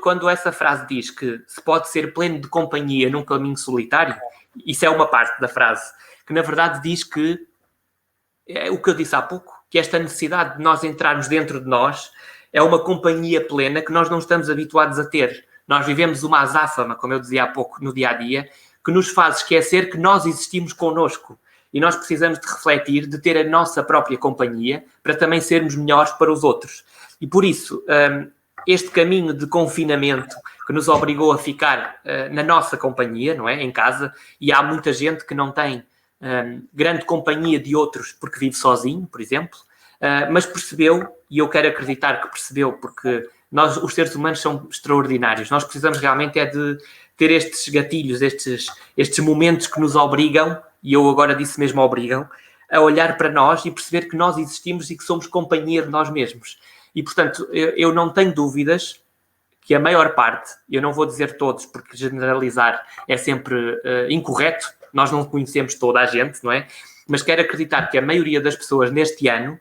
Quando essa frase diz que se pode ser pleno de companhia num caminho solitário, isso é uma parte da frase, que na verdade diz que, é o que eu disse há pouco, que esta necessidade de nós entrarmos dentro de nós é uma companhia plena que nós não estamos habituados a ter. Nós vivemos uma azáfama, como eu dizia há pouco, no dia-a-dia, que nos faz esquecer que nós existimos connosco. E nós precisamos de refletir, de ter a nossa própria companhia, para também sermos melhores para os outros. E por isso, este caminho de confinamento que nos obrigou a ficar na nossa companhia, não é? Em casa, e há muita gente que não tem grande companhia de outros porque vive sozinho, por exemplo, mas percebeu, e eu quero acreditar que percebeu, porque nós, os seres humanos, são extraordinários. Nós precisamos realmente de ter estes gatilhos, estes momentos que nos obrigam, e eu agora disse mesmo obrigam, a olhar para nós e perceber que nós existimos e que somos companhia de nós mesmos. E, portanto, eu não tenho dúvidas que a maior parte, eu não vou dizer todos, porque generalizar é sempre incorreto, nós não conhecemos toda a gente, não é? Mas quero acreditar que a maioria das pessoas neste ano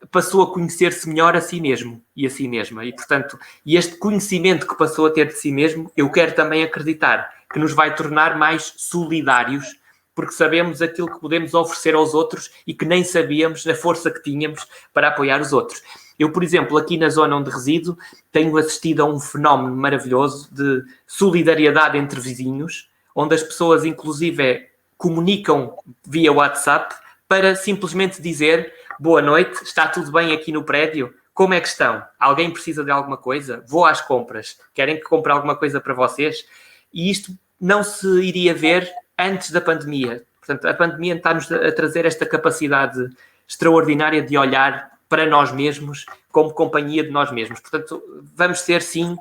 passou a conhecer-se melhor a si mesmo e a si mesma. E, portanto, este conhecimento que passou a ter de si mesmo, eu quero também acreditar que nos vai tornar mais solidários, porque sabemos aquilo que podemos oferecer aos outros e que nem sabíamos a força que tínhamos para apoiar os outros. Eu, por exemplo, aqui na zona onde resido, tenho assistido a um fenómeno maravilhoso de solidariedade entre vizinhos, onde as pessoas, inclusive, comunicam via WhatsApp para simplesmente dizer: boa noite, está tudo bem aqui no prédio? Como é que estão? Alguém precisa de alguma coisa? Vou às compras. Querem que compre alguma coisa para vocês? E isto não se iria ver antes da pandemia. Portanto, a pandemia está-nos a trazer esta capacidade extraordinária de olhar para nós mesmos como companhia de nós mesmos. Portanto, vamos ser, sim,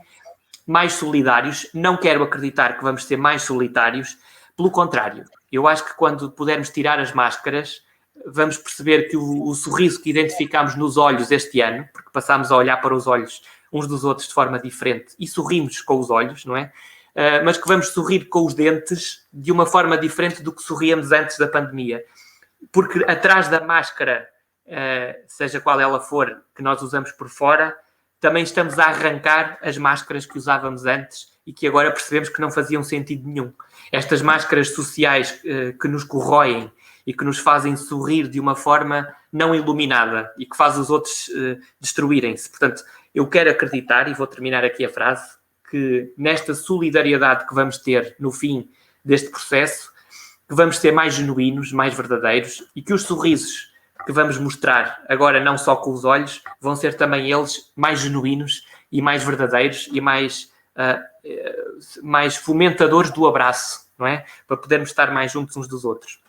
mais solidários. Não quero acreditar que vamos ser mais solitários. Pelo contrário, eu acho que quando pudermos tirar as máscaras, vamos perceber que o sorriso que identificámos nos olhos este ano, porque passámos a olhar para os olhos uns dos outros de forma diferente e sorrimos com os olhos, não é? Mas que vamos sorrir com os dentes de uma forma diferente do que sorríamos antes da pandemia. Porque atrás da máscara, seja qual ela for, que nós usamos por fora, também estamos a arrancar as máscaras que usávamos antes e que agora percebemos que não faziam sentido nenhum. Estas máscaras sociais que nos corroem e que nos fazem sorrir de uma forma não iluminada e que faz os outros destruírem-se. Portanto, eu quero acreditar, e vou terminar aqui a frase, que nesta solidariedade que vamos ter no fim deste processo, que vamos ser mais genuínos, mais verdadeiros, e que os sorrisos que vamos mostrar agora, não só com os olhos, vão ser também eles mais genuínos e mais verdadeiros e mais mais fomentadores do abraço, não é? Para podermos estar mais juntos uns dos outros.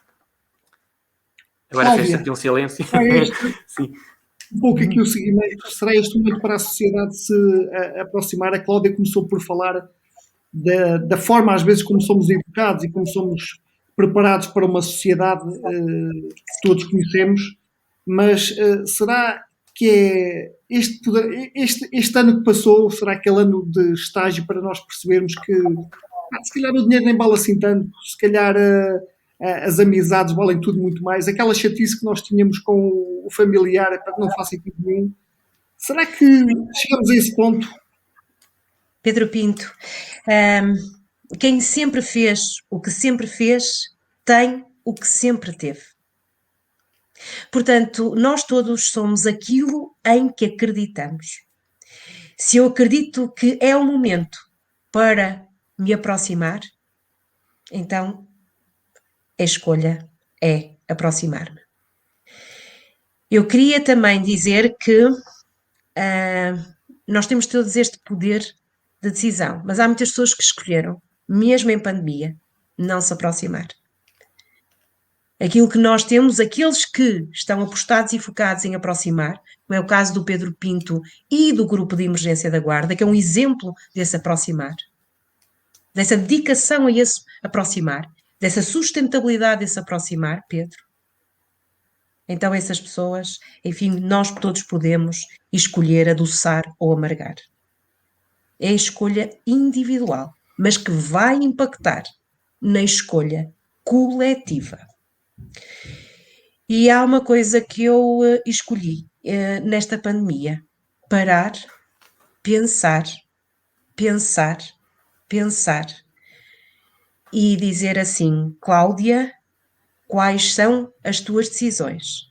Agora fez-se aqui um silêncio. Sim. Um pouco aqui o seguimento, será este momento para a sociedade se aproximar? A Cláudia começou por falar da forma, às vezes, como somos educados e como somos preparados para uma sociedade que todos conhecemos, mas será que é este ano que passou, será aquele ano de estágio para nós percebermos que se calhar o dinheiro nem vale assim tanto, se calhar as amizades valem tudo muito mais, aquela chatice que nós tínhamos com o familiar para que não faça sentido nenhum. Será que chegamos a esse ponto? Pedro Pinto, quem sempre fez o que sempre fez, tem o que sempre teve. Portanto, nós todos somos aquilo em que acreditamos. Se eu acredito que é o momento para me aproximar, então a escolha é aproximar-me. Eu queria também dizer que nós temos todos este poder de decisão, mas há muitas pessoas que escolheram, mesmo em pandemia, não se aproximar. Aquilo que nós temos, aqueles que estão apostados e focados em aproximar, como é o caso do Pedro Pinto e do Grupo de Emergência da Guarda, que é um exemplo desse aproximar, dessa dedicação a esse aproximar, dessa sustentabilidade desse aproximar, Pedro. Então essas pessoas, enfim, nós todos podemos escolher adoçar ou amargar. É a escolha individual, mas que vai impactar na escolha coletiva. E há uma coisa que eu escolhi nesta pandemia: parar, pensar e dizer assim: Cláudia, quais são as tuas decisões?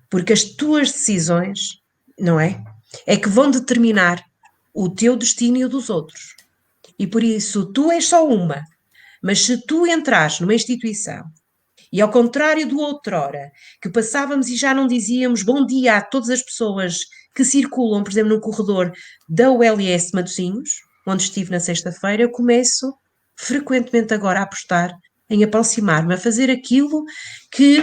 Porque as tuas decisões, não é? É que vão determinar o teu destino e o dos outros. E por isso, tu és só uma. Mas se tu entras numa instituição e ao contrário do outrora, que passávamos e já não dizíamos bom dia a todas as pessoas que circulam, por exemplo, no corredor da ULS Matosinhos, onde estive na sexta-feira, eu começo frequentemente agora a apostar em aproximar-me, a fazer aquilo que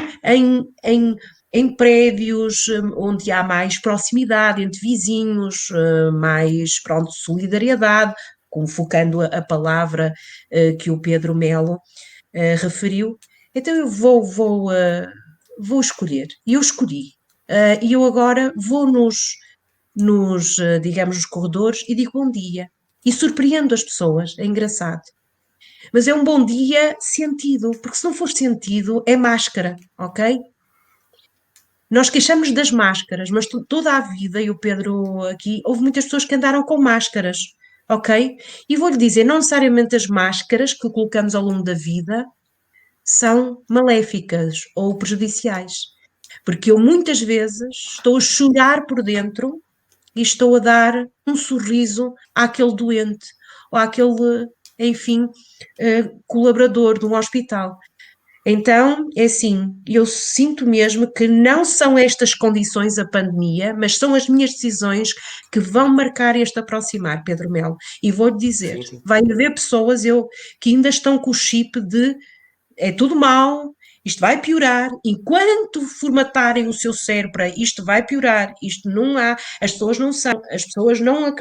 em prédios onde há mais proximidade entre vizinhos, mais, pronto, solidariedade, focando a palavra que o Pedro Melo referiu. Então eu vou escolher. E eu escolhi. E eu agora vou digamos, nos corredores e digo bom dia. E surpreendo as pessoas. É engraçado. Mas é um bom dia sentido, porque se não for sentido, é máscara, ok? Nós queixamos das máscaras, mas toda a vida, e o Pedro aqui, houve muitas pessoas que andaram com máscaras, ok? E vou-lhe dizer, não necessariamente as máscaras que colocamos ao longo da vida são maléficas ou prejudiciais. Porque eu muitas vezes estou a chorar por dentro e estou a dar um sorriso àquele doente ou àquele, enfim, colaborador de um hospital. Então, é assim, eu sinto mesmo que não são estas condições a pandemia, mas são as minhas decisões que vão marcar este aproximar, Pedro Melo. E vou-lhe dizer, sim. Vai haver pessoas que ainda estão com o chip de é tudo mau, isto vai piorar, enquanto formatarem o seu cérebro para isto vai piorar, isto não há, as pessoas não são, as pessoas não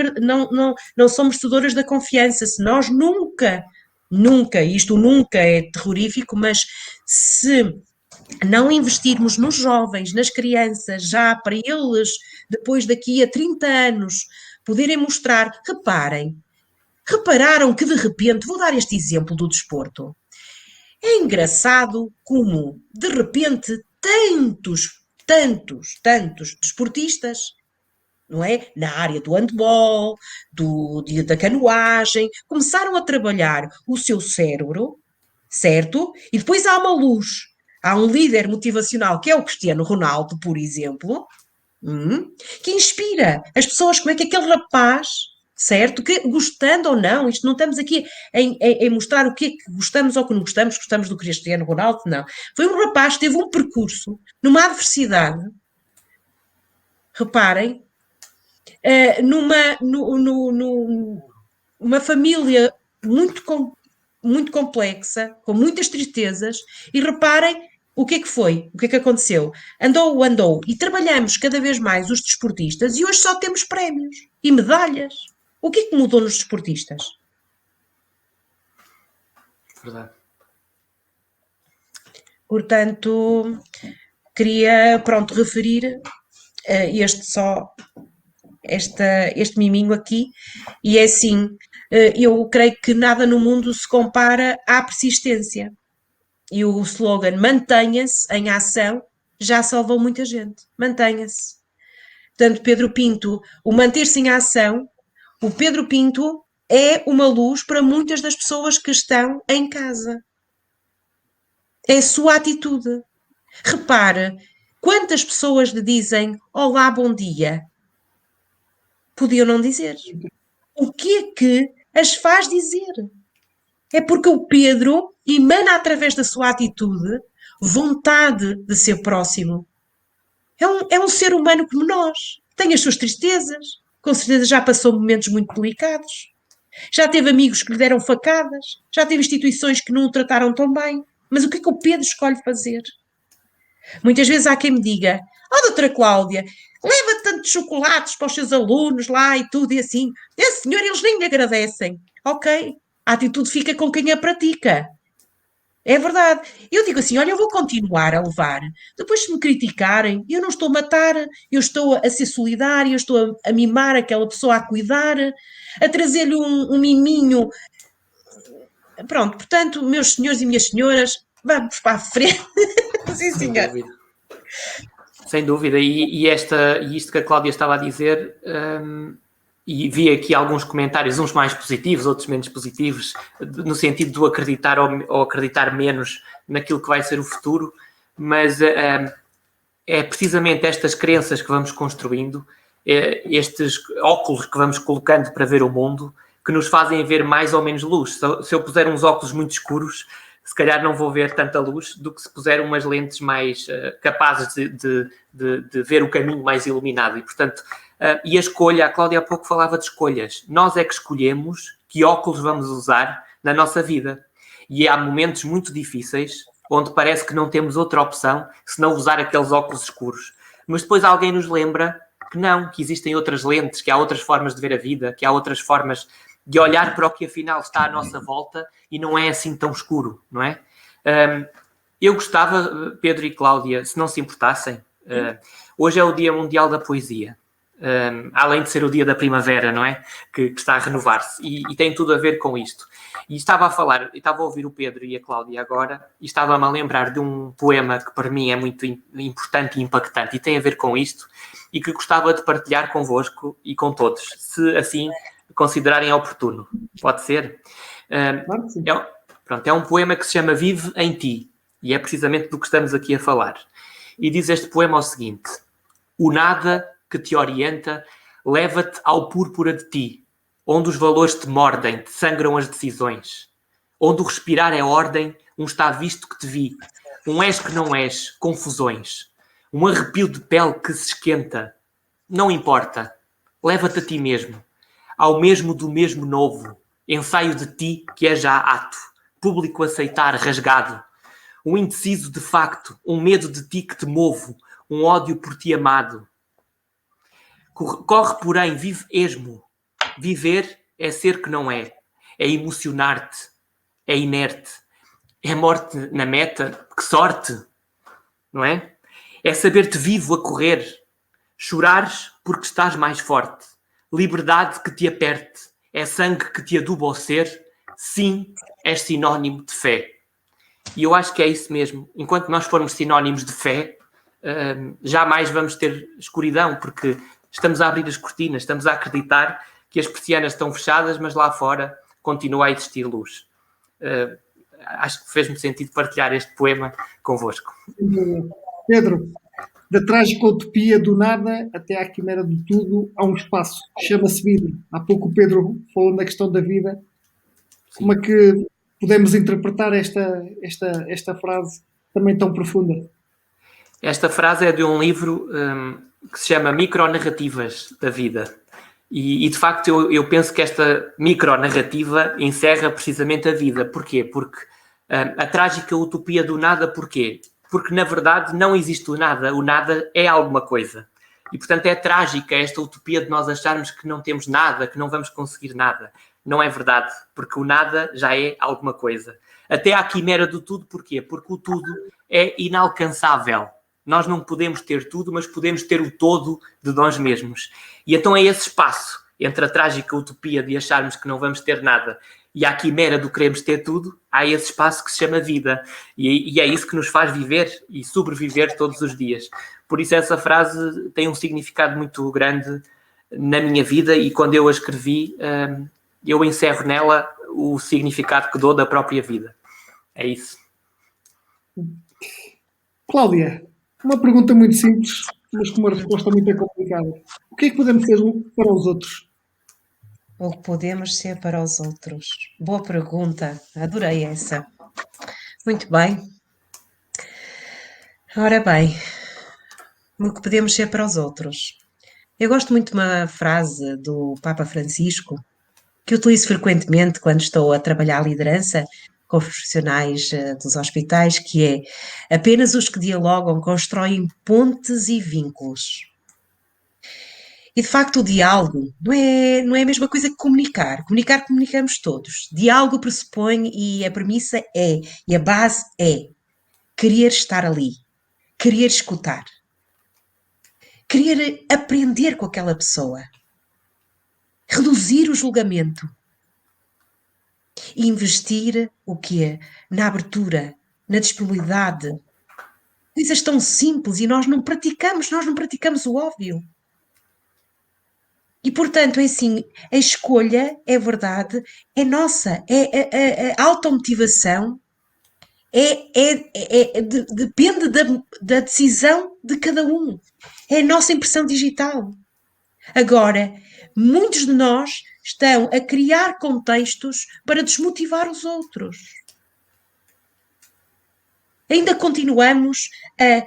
são merecedoras da confiança, se nós nunca, isto nunca é terrorífico, mas se não investirmos nos jovens, nas crianças, já para eles, depois daqui a 30 anos, poderem mostrar, repararam que de repente, vou dar este exemplo do desporto, é engraçado como, de repente, tantos desportistas, não é? Na área do handball, da canoagem, começaram a trabalhar o seu cérebro, certo? E depois há uma luz, há um líder motivacional, que é o Cristiano Ronaldo, por exemplo, que inspira as pessoas, como é que aquele rapaz... certo? Que gostando ou não, isto não estamos aqui em mostrar o que é que gostamos ou que não gostamos do Cristiano Ronaldo, não. Foi um rapaz que teve um percurso numa adversidade, reparem, uma família muito complexa, com muitas tristezas, e reparem o que é que foi, o que é que aconteceu. Andou, e trabalhamos cada vez mais os desportistas e hoje só temos prémios e medalhas. O que é que mudou nos desportistas? Verdade. Portanto, queria, referir este miminho aqui, e é assim, eu creio que nada no mundo se compara à persistência. E o slogan mantenha-se em ação já salvou muita gente. Mantenha-se. Portanto, Pedro Pinto, o manter-se em ação, o Pedro Pinto é uma luz para muitas das pessoas que estão em casa. É a sua atitude. Repare, quantas pessoas lhe dizem olá, bom dia? Podiam não dizer. O que é que as faz dizer? É porque o Pedro emana através da sua atitude vontade de ser próximo. É um ser humano como nós. Tem as suas tristezas. Com certeza já passou momentos muito delicados. Já teve amigos que lhe deram facadas. Já teve instituições que não o trataram tão bem. Mas o que é que o Pedro escolhe fazer? Muitas vezes há quem me diga: doutora Cláudia, leva tantos chocolates para os seus alunos lá e tudo e assim. Senhor, eles nem lhe agradecem. Ok, a atitude fica com quem a pratica. É verdade. Eu digo assim, olha, eu vou continuar a levar. Depois, se me criticarem, eu não estou a matar, eu estou a ser solidária, eu estou a mimar aquela pessoa, a cuidar, a trazer-lhe um miminho. Pronto, portanto, meus senhores e minhas senhoras, vamos para a frente. Sim, senhor. Sem dúvida. E isto que a Cláudia estava a dizer, e vi aqui alguns comentários, uns mais positivos, outros menos positivos, no sentido de acreditar ou acreditar menos naquilo que vai ser o futuro, mas é precisamente estas crenças que vamos construindo, estes óculos que vamos colocando para ver o mundo, que nos fazem ver mais ou menos luz. Se eu puser uns óculos muito escuros, se calhar não vou ver tanta luz do que se puser umas lentes mais capazes de ver o caminho mais iluminado. E, portanto, e a escolha, a Cláudia há pouco falava de escolhas. Nós é que escolhemos que óculos vamos usar na nossa vida. E há momentos muito difíceis onde parece que não temos outra opção senão usar aqueles óculos escuros. Mas depois alguém nos lembra que não, que existem outras lentes, que há outras formas de ver a vida, que há outras formas de olhar para o que afinal está à nossa volta e não é assim tão escuro, não é? Eu gostava, Pedro e Cláudia, se não se importassem, hoje é o Dia Mundial da Poesia, além de ser o dia da primavera, não é? Que está a renovar-se e tem tudo a ver com isto. E estava a ouvir o Pedro e a Cláudia agora e estava-me a lembrar de um poema que para mim é muito importante e impactante e tem a ver com isto e que gostava de partilhar convosco e com todos, se assim considerarem oportuno. Pode ser? É um poema que se chama Vive em Ti e é precisamente do que estamos aqui a falar. E diz este poema o seguinte: o nada que te orienta leva-te ao púrpura de ti, onde os valores te mordem, te sangram as decisões, onde o respirar é ordem, um está visto que te vi, um és que não és, confusões, um arrepio de pele que se esquenta. Não importa, leva-te a ti mesmo, ao mesmo do mesmo novo, ensaio de ti que é já ato, público aceitar rasgado, um indeciso de facto, um medo de ti que te movo, um ódio por ti amado. Corre, porém, vive esmo. Viver é ser que não é emocionar-te, é inerte, é morte na meta, que sorte, não é? É saber-te vivo a correr, chorares porque estás mais forte, liberdade que te aperte, é sangue que te aduba ao ser, sim, és sinónimo de fé. E eu acho que é isso mesmo. Enquanto nós formos sinónimos de fé, jamais vamos ter escuridão, porque estamos a abrir as cortinas, estamos a acreditar que as persianas estão fechadas, mas lá fora continua a existir luz. Acho que fez-me sentido partilhar este poema convosco. Pedro, da trágica utopia do nada até à quimera do tudo, há um espaço que chama-se vida. Há pouco o Pedro falou na questão da vida. Como é que podemos interpretar esta frase também tão profunda? Esta frase é de um livro que se chama Micronarrativas da Vida. E de facto eu penso que esta micronarrativa encerra precisamente a vida. Porquê? Porque a trágica utopia do nada, porquê? Porque na verdade não existe o nada é alguma coisa. E portanto é trágica esta utopia de nós acharmos que não temos nada, que não vamos conseguir nada. Não é verdade, porque o nada já é alguma coisa. Até à quimera do tudo, porquê? Porque o tudo é inalcançável. Nós não podemos ter tudo, mas podemos ter o todo de nós mesmos. E então é esse espaço entre a trágica utopia de acharmos que não vamos ter nada e a quimera do queremos ter tudo, há esse espaço que se chama vida. E é isso que nos faz viver e sobreviver todos os dias. Por isso essa frase tem um significado muito grande na minha vida e quando eu a escrevi, eu encerro nela o significado que dou da própria vida. É isso. Cláudia, uma pergunta muito simples, mas com uma resposta muito complicada. O que é que podemos ser para os outros? O que podemos ser para os outros? Boa pergunta, adorei essa. Muito bem. Ora bem, o que podemos ser para os outros? Eu gosto muito de uma frase do Papa Francisco, que utilizo frequentemente quando estou a trabalhar a liderança com os profissionais dos hospitais, que é: apenas os que dialogam constroem pontes e vínculos. E de facto o diálogo não é a mesma coisa que comunicar. Comunicar, comunicamos todos. Diálogo pressupõe e a premissa e a base é querer estar ali, querer escutar, querer aprender com aquela pessoa, reduzir o julgamento e investir o quê? Na abertura, na disponibilidade. Coisas tão simples e nós não praticamos o óbvio. E, portanto, é assim, a escolha, é verdade, é nossa, a automotivação depende da decisão de cada um. É a nossa impressão digital. Agora, muitos de nós estão a criar contextos para desmotivar os outros. Ainda continuamos a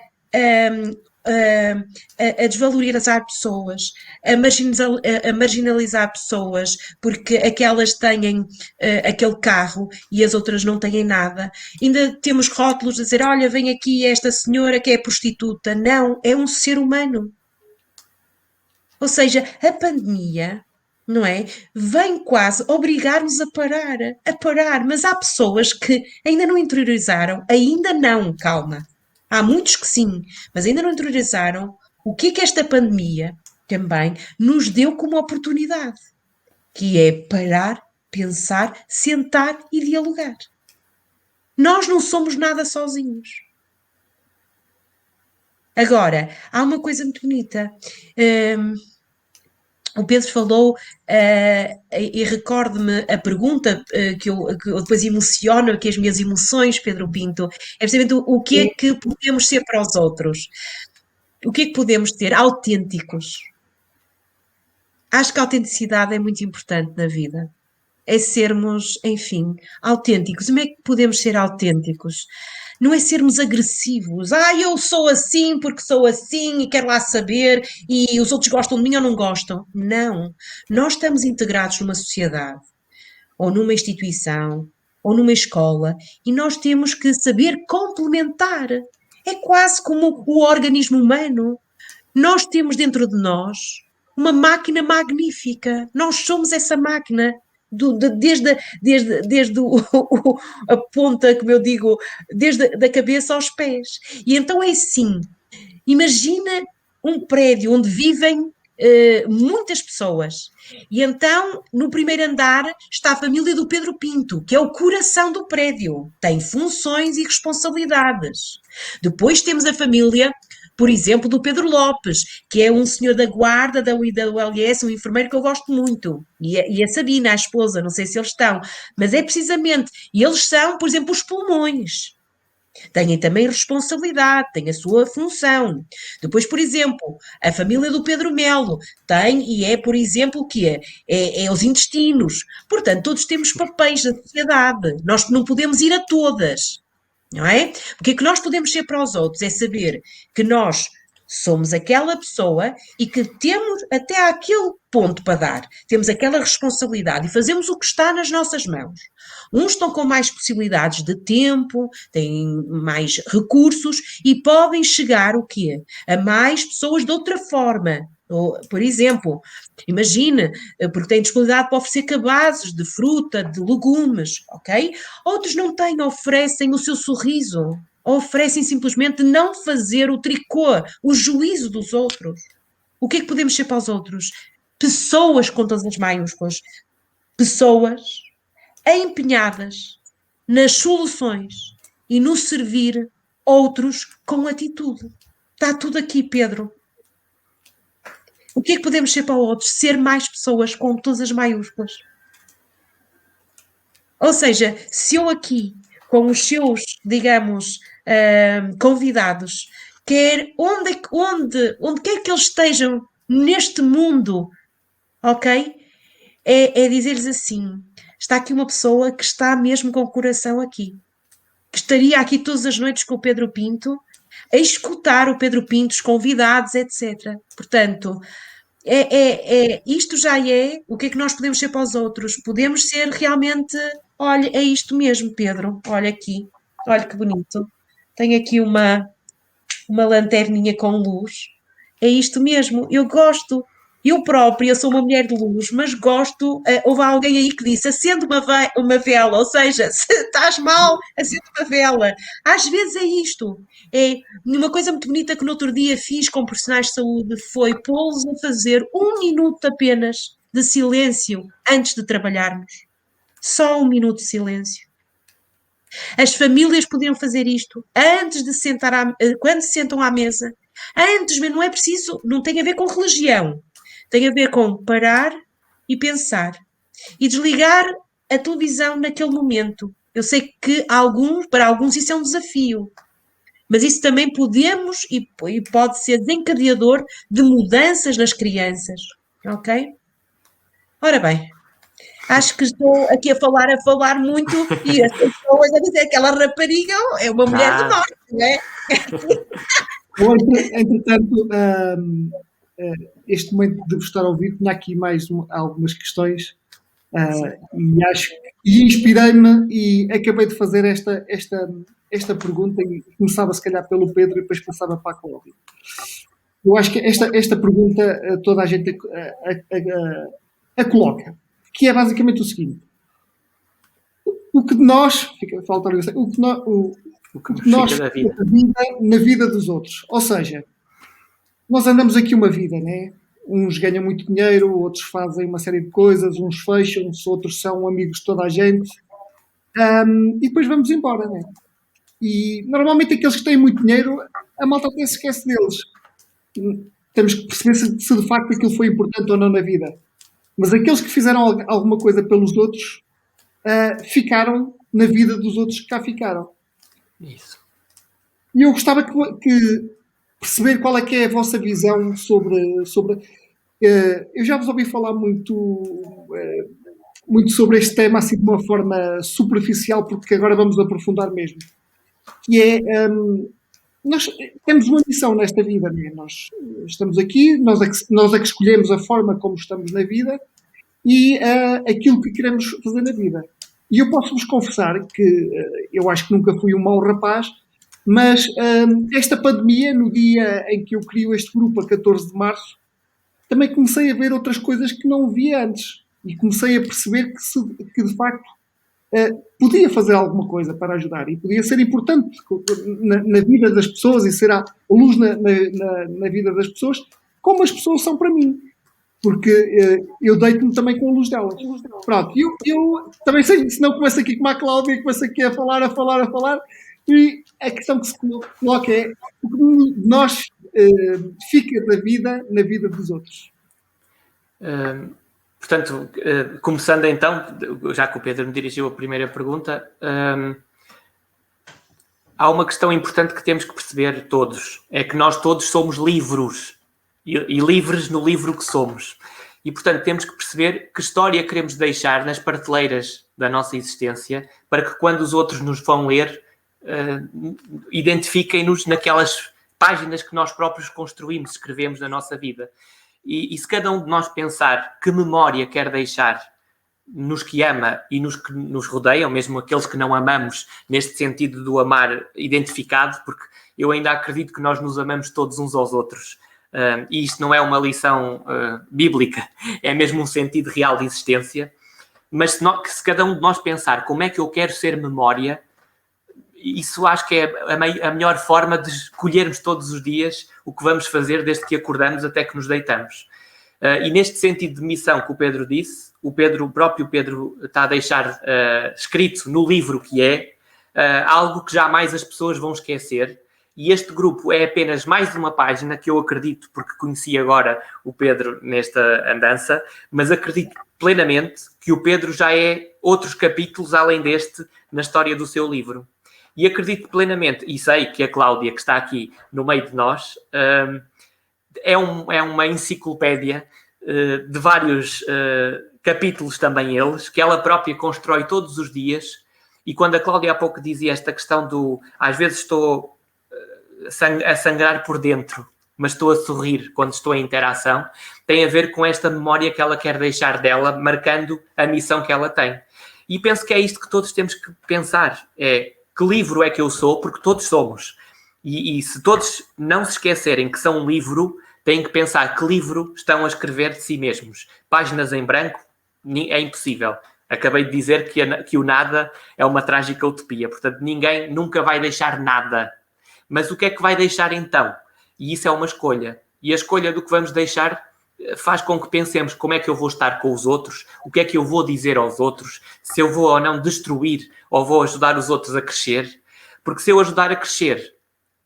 desvalorizar pessoas, a marginalizar pessoas, porque aquelas têm aquele carro e as outras não têm nada. Ainda temos rótulos a dizer: olha, vem aqui esta senhora que é prostituta. Não, é um ser humano. Ou seja, a pandemia, não é? Vem quase obrigar-nos a parar, mas há pessoas que ainda não interiorizaram, calma. Há muitos que sim, mas ainda não interiorizaram o que esta pandemia também nos deu como oportunidade, que é parar, pensar, sentar e dialogar. Nós não somos nada sozinhos. Agora, há uma coisa muito bonita. O Pedro falou, e recordo-me a pergunta que eu depois emociono, que as minhas emoções, Pedro Pinto, é precisamente o que é que podemos ser para os outros? O que é que podemos ter? Autênticos. Acho que a autenticidade é muito importante na vida. É sermos, enfim, autênticos. Como é que podemos ser autênticos? Não é sermos agressivos. Eu sou assim porque sou assim e quero lá saber e os outros gostam de mim ou não gostam. Não. Nós estamos integrados numa sociedade ou numa instituição ou numa escola e nós temos que saber complementar. É quase como o organismo humano. Nós temos dentro de nós uma máquina magnífica. Nós somos essa máquina. Desde a ponta, como eu digo, desde a cabeça aos pés. E então é assim, imagina um prédio onde vivem muitas pessoas. E então, no primeiro andar, está a família do Pedro Pinto, que é o coração do prédio. Tem funções e responsabilidades. Depois temos a família, por exemplo, do Pedro Lopes, que é um senhor da guarda da ULS, um enfermeiro que eu gosto muito. E a Sabina, a esposa, não sei se eles estão. Mas é precisamente, e eles são, por exemplo, os pulmões. Têm também responsabilidade, têm a sua função. Depois, por exemplo, a família do Pedro Melo tem e é, por exemplo, o quê? É os intestinos. Portanto, todos temos papéis na sociedade. Nós não podemos ir a todas, não é? Porque o que nós podemos ser para os outros é saber que nós Somos aquela pessoa e que temos até aquele ponto para dar. Temos aquela responsabilidade e fazemos o que está nas nossas mãos. Uns estão com mais possibilidades de tempo, têm mais recursos e podem chegar o quê? A mais pessoas de outra forma. Por exemplo, imagine, porque têm disponibilidade para oferecer cabazes de fruta, de legumes, ok? Outros não têm, oferecem o seu sorriso, oferecem simplesmente não fazer o tricô, o juízo dos outros. O que é que podemos ser para os outros? Pessoas com todas as maiúsculas. Pessoas empenhadas nas soluções e no servir outros com atitude. Está tudo aqui, Pedro. O que é que podemos ser para outros? Ser mais pessoas com todas as maiúsculas. Ou seja, se eu aqui, com os seus, digamos, convidados, onde quer que eles estejam neste mundo, ok? É dizer-lhes assim, está aqui uma pessoa que está mesmo com o coração aqui, que estaria aqui todas as noites com o Pedro Pinto, a escutar o Pedro Pinto, os convidados, etc. Portanto, isto já é o que é que nós podemos ser para os outros. Podemos ser realmente, olha, é isto mesmo, Pedro, olha aqui, olha que bonito. Tenho aqui uma lanterninha com luz. É isto mesmo, eu gosto. Eu própria sou uma mulher de luz, mas gosto. Houve alguém aí que disse: acende uma vela, ou seja, se estás mal, acende uma vela. Às vezes é isto. É uma coisa muito bonita que no outro dia fiz com profissionais de saúde foi pô-los a fazer 1 minuto apenas de silêncio antes de trabalharmos. Só 1 minuto de silêncio. As famílias podiam fazer isto antes de sentar, quando se sentam à mesa. Antes, mas não é preciso, não tem a ver com religião. Tem a ver com parar e pensar. E desligar a televisão naquele momento. Eu sei que para alguns isso é um desafio. Mas isso também podemos e pode ser desencadeador de mudanças nas crianças. Ok? Ora bem, acho que estou aqui a falar muito e as pessoas a dizer que aquela rapariga é uma mulher do norte, não é? Entretanto, este momento de vos estar a ouvir, tinha aqui mais algumas questões e inspirei-me e acabei de fazer esta pergunta e começava se calhar pelo Pedro e depois passava para a Cláudia. Eu acho que esta pergunta toda a gente a coloca, que é basicamente o seguinte: o que de nós na vida dos outros. Ou seja, nós andamos aqui uma vida, né? Uns ganham muito dinheiro, outros fazem uma série de coisas, uns fecham-se, outros são amigos de toda a gente, e depois vamos embora, né? E normalmente aqueles que têm muito dinheiro, a malta até se esquece deles. Temos que perceber se de facto aquilo foi importante ou não na vida. Mas aqueles que fizeram alguma coisa pelos outros ficaram na vida dos outros que cá ficaram. Isso. E eu gostava que perceber qual é que é a vossa visão sobre eu já vos ouvi falar muito sobre este tema assim de uma forma superficial, porque agora vamos aprofundar mesmo. Que é, nós temos uma missão nesta vida, né? Nós estamos aqui, nós é que escolhemos a forma como estamos na vida e aquilo que queremos fazer na vida. E eu posso-vos confessar que eu acho que nunca fui um mau rapaz, mas esta pandemia, no dia em que eu crio este grupo, a 14 de março, também comecei a ver outras coisas que não via antes. E comecei a perceber que de facto, podia fazer alguma coisa para ajudar. E podia ser importante na vida das pessoas e ser a luz na vida das pessoas, como as pessoas são para mim. Porque eu deito-me também com a luz delas. Pronto, eu também sei, se não começo aqui com a Cláudia, começo aqui a falar, e a questão que se coloca é o que de nós fica da vida na vida dos outros. Portanto, começando então, já que o Pedro me dirigiu a primeira pergunta, há uma questão importante que temos que perceber todos, é que nós todos somos livros, e livres no livro que somos. E, portanto, temos que perceber que história queremos deixar nas prateleiras da nossa existência para que quando os outros nos vão ler, identifiquem-nos naquelas páginas que nós próprios construímos, escrevemos na nossa vida. E se cada um de nós pensar que memória quer deixar nos que ama e nos que nos rodeiam, mesmo aqueles que não amamos, neste sentido do amar identificado, porque eu ainda acredito que nós nos amamos todos uns aos outros. E isto não é uma lição bíblica, é mesmo um sentido real de existência. Mas se cada um de nós pensar como é que eu quero ser memória, isso acho que é a melhor forma de escolhermos todos os dias o que vamos fazer desde que acordamos até que nos deitamos. E neste sentido de missão que o Pedro disse, o próprio Pedro está a deixar escrito no livro que é algo que jamais as pessoas vão esquecer. E este grupo é apenas mais uma página que eu acredito, porque conheci agora o Pedro nesta andança, mas acredito plenamente que o Pedro já é outros capítulos além deste na história do seu livro. E acredito plenamente, e sei que a Cláudia, que está aqui no meio de nós, é uma enciclopédia de vários capítulos também eles, que ela própria constrói todos os dias. E quando a Cláudia há pouco dizia esta questão do às vezes estou a sangrar por dentro, mas estou a sorrir quando estou em interação, tem a ver com esta memória que ela quer deixar dela, marcando a missão que ela tem. E penso que é isto que todos temos que pensar, é que livro é que eu sou, porque todos somos. E se todos não se esquecerem que são um livro, têm que pensar que livro estão a escrever de si mesmos. Páginas em branco é impossível. Acabei de dizer que o nada é uma trágica utopia. Portanto, ninguém nunca vai deixar nada. Mas o que é que vai deixar então? E isso é uma escolha. E a escolha do que vamos deixar faz com que pensemos como é que eu vou estar com os outros, o que é que eu vou dizer aos outros, se eu vou ou não destruir ou vou ajudar os outros a crescer. Porque se eu ajudar a crescer,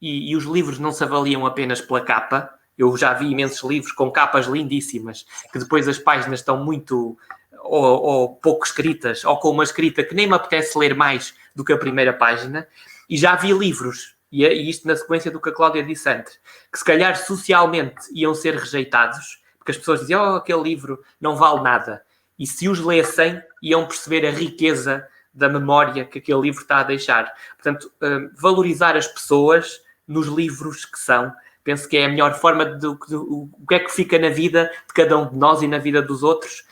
e os livros não se avaliam apenas pela capa, eu já vi imensos livros com capas lindíssimas, que depois as páginas estão muito ou pouco escritas, ou com uma escrita que nem me apetece ler mais do que a primeira página, e já vi livros, e isto na sequência do que a Cláudia disse antes, que se calhar socialmente iam ser rejeitados, porque as pessoas diziam, aquele livro não vale nada, e se os lessem, iam perceber a riqueza da memória que aquele livro está a deixar. Portanto, valorizar as pessoas nos livros que são, penso que é a melhor forma o que é que fica na vida de cada um de nós e na vida dos outros,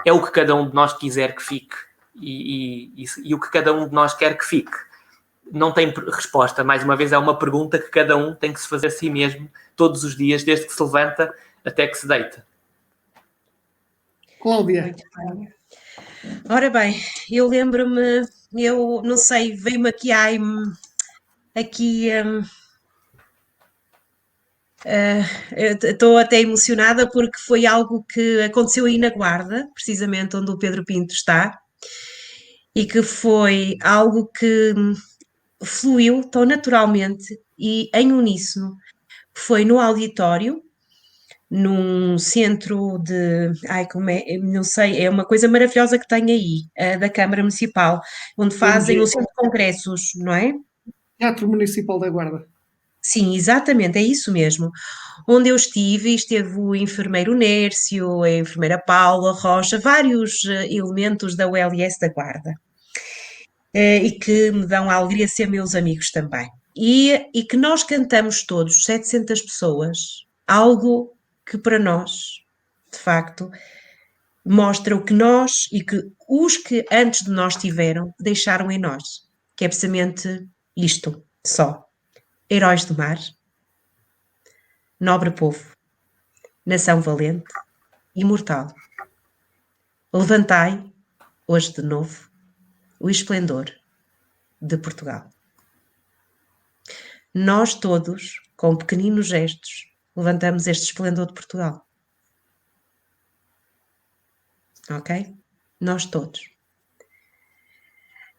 é o que cada um de nós quiser que fique e o que cada um de nós quer que fique. Não tem resposta, mais uma vez é uma pergunta que cada um tem que se fazer a si mesmo todos os dias, desde que se levanta até que se deita. Cláudia. Ora bem, eu lembro-me, eu não sei, veio-me estou até emocionada porque foi algo que aconteceu aí na Guarda, precisamente onde o Pedro Pinto está, e que foi algo que fluiu tão naturalmente e em uníssono. Foi no auditório, num centro de, como é, não sei, é uma coisa maravilhosa que tem aí, da Câmara Municipal, onde fazem um centro de congressos, não é? Teatro Municipal da Guarda. Sim, exatamente, é isso mesmo. Onde eu esteve o enfermeiro Nércio, a enfermeira Paula Rocha, vários elementos da ULS da Guarda, e que me dão a alegria de ser meus amigos também. E que nós cantamos todos, 700 pessoas, algo que para nós, de facto, mostra o que nós e que os que antes de nós tiveram, deixaram em nós, que é precisamente isto só. Heróis do mar, nobre povo, nação valente, imortal. Levantai, hoje de novo, o esplendor de Portugal. Nós todos, com pequeninos gestos, levantamos este esplendor de Portugal. Ok? Nós todos.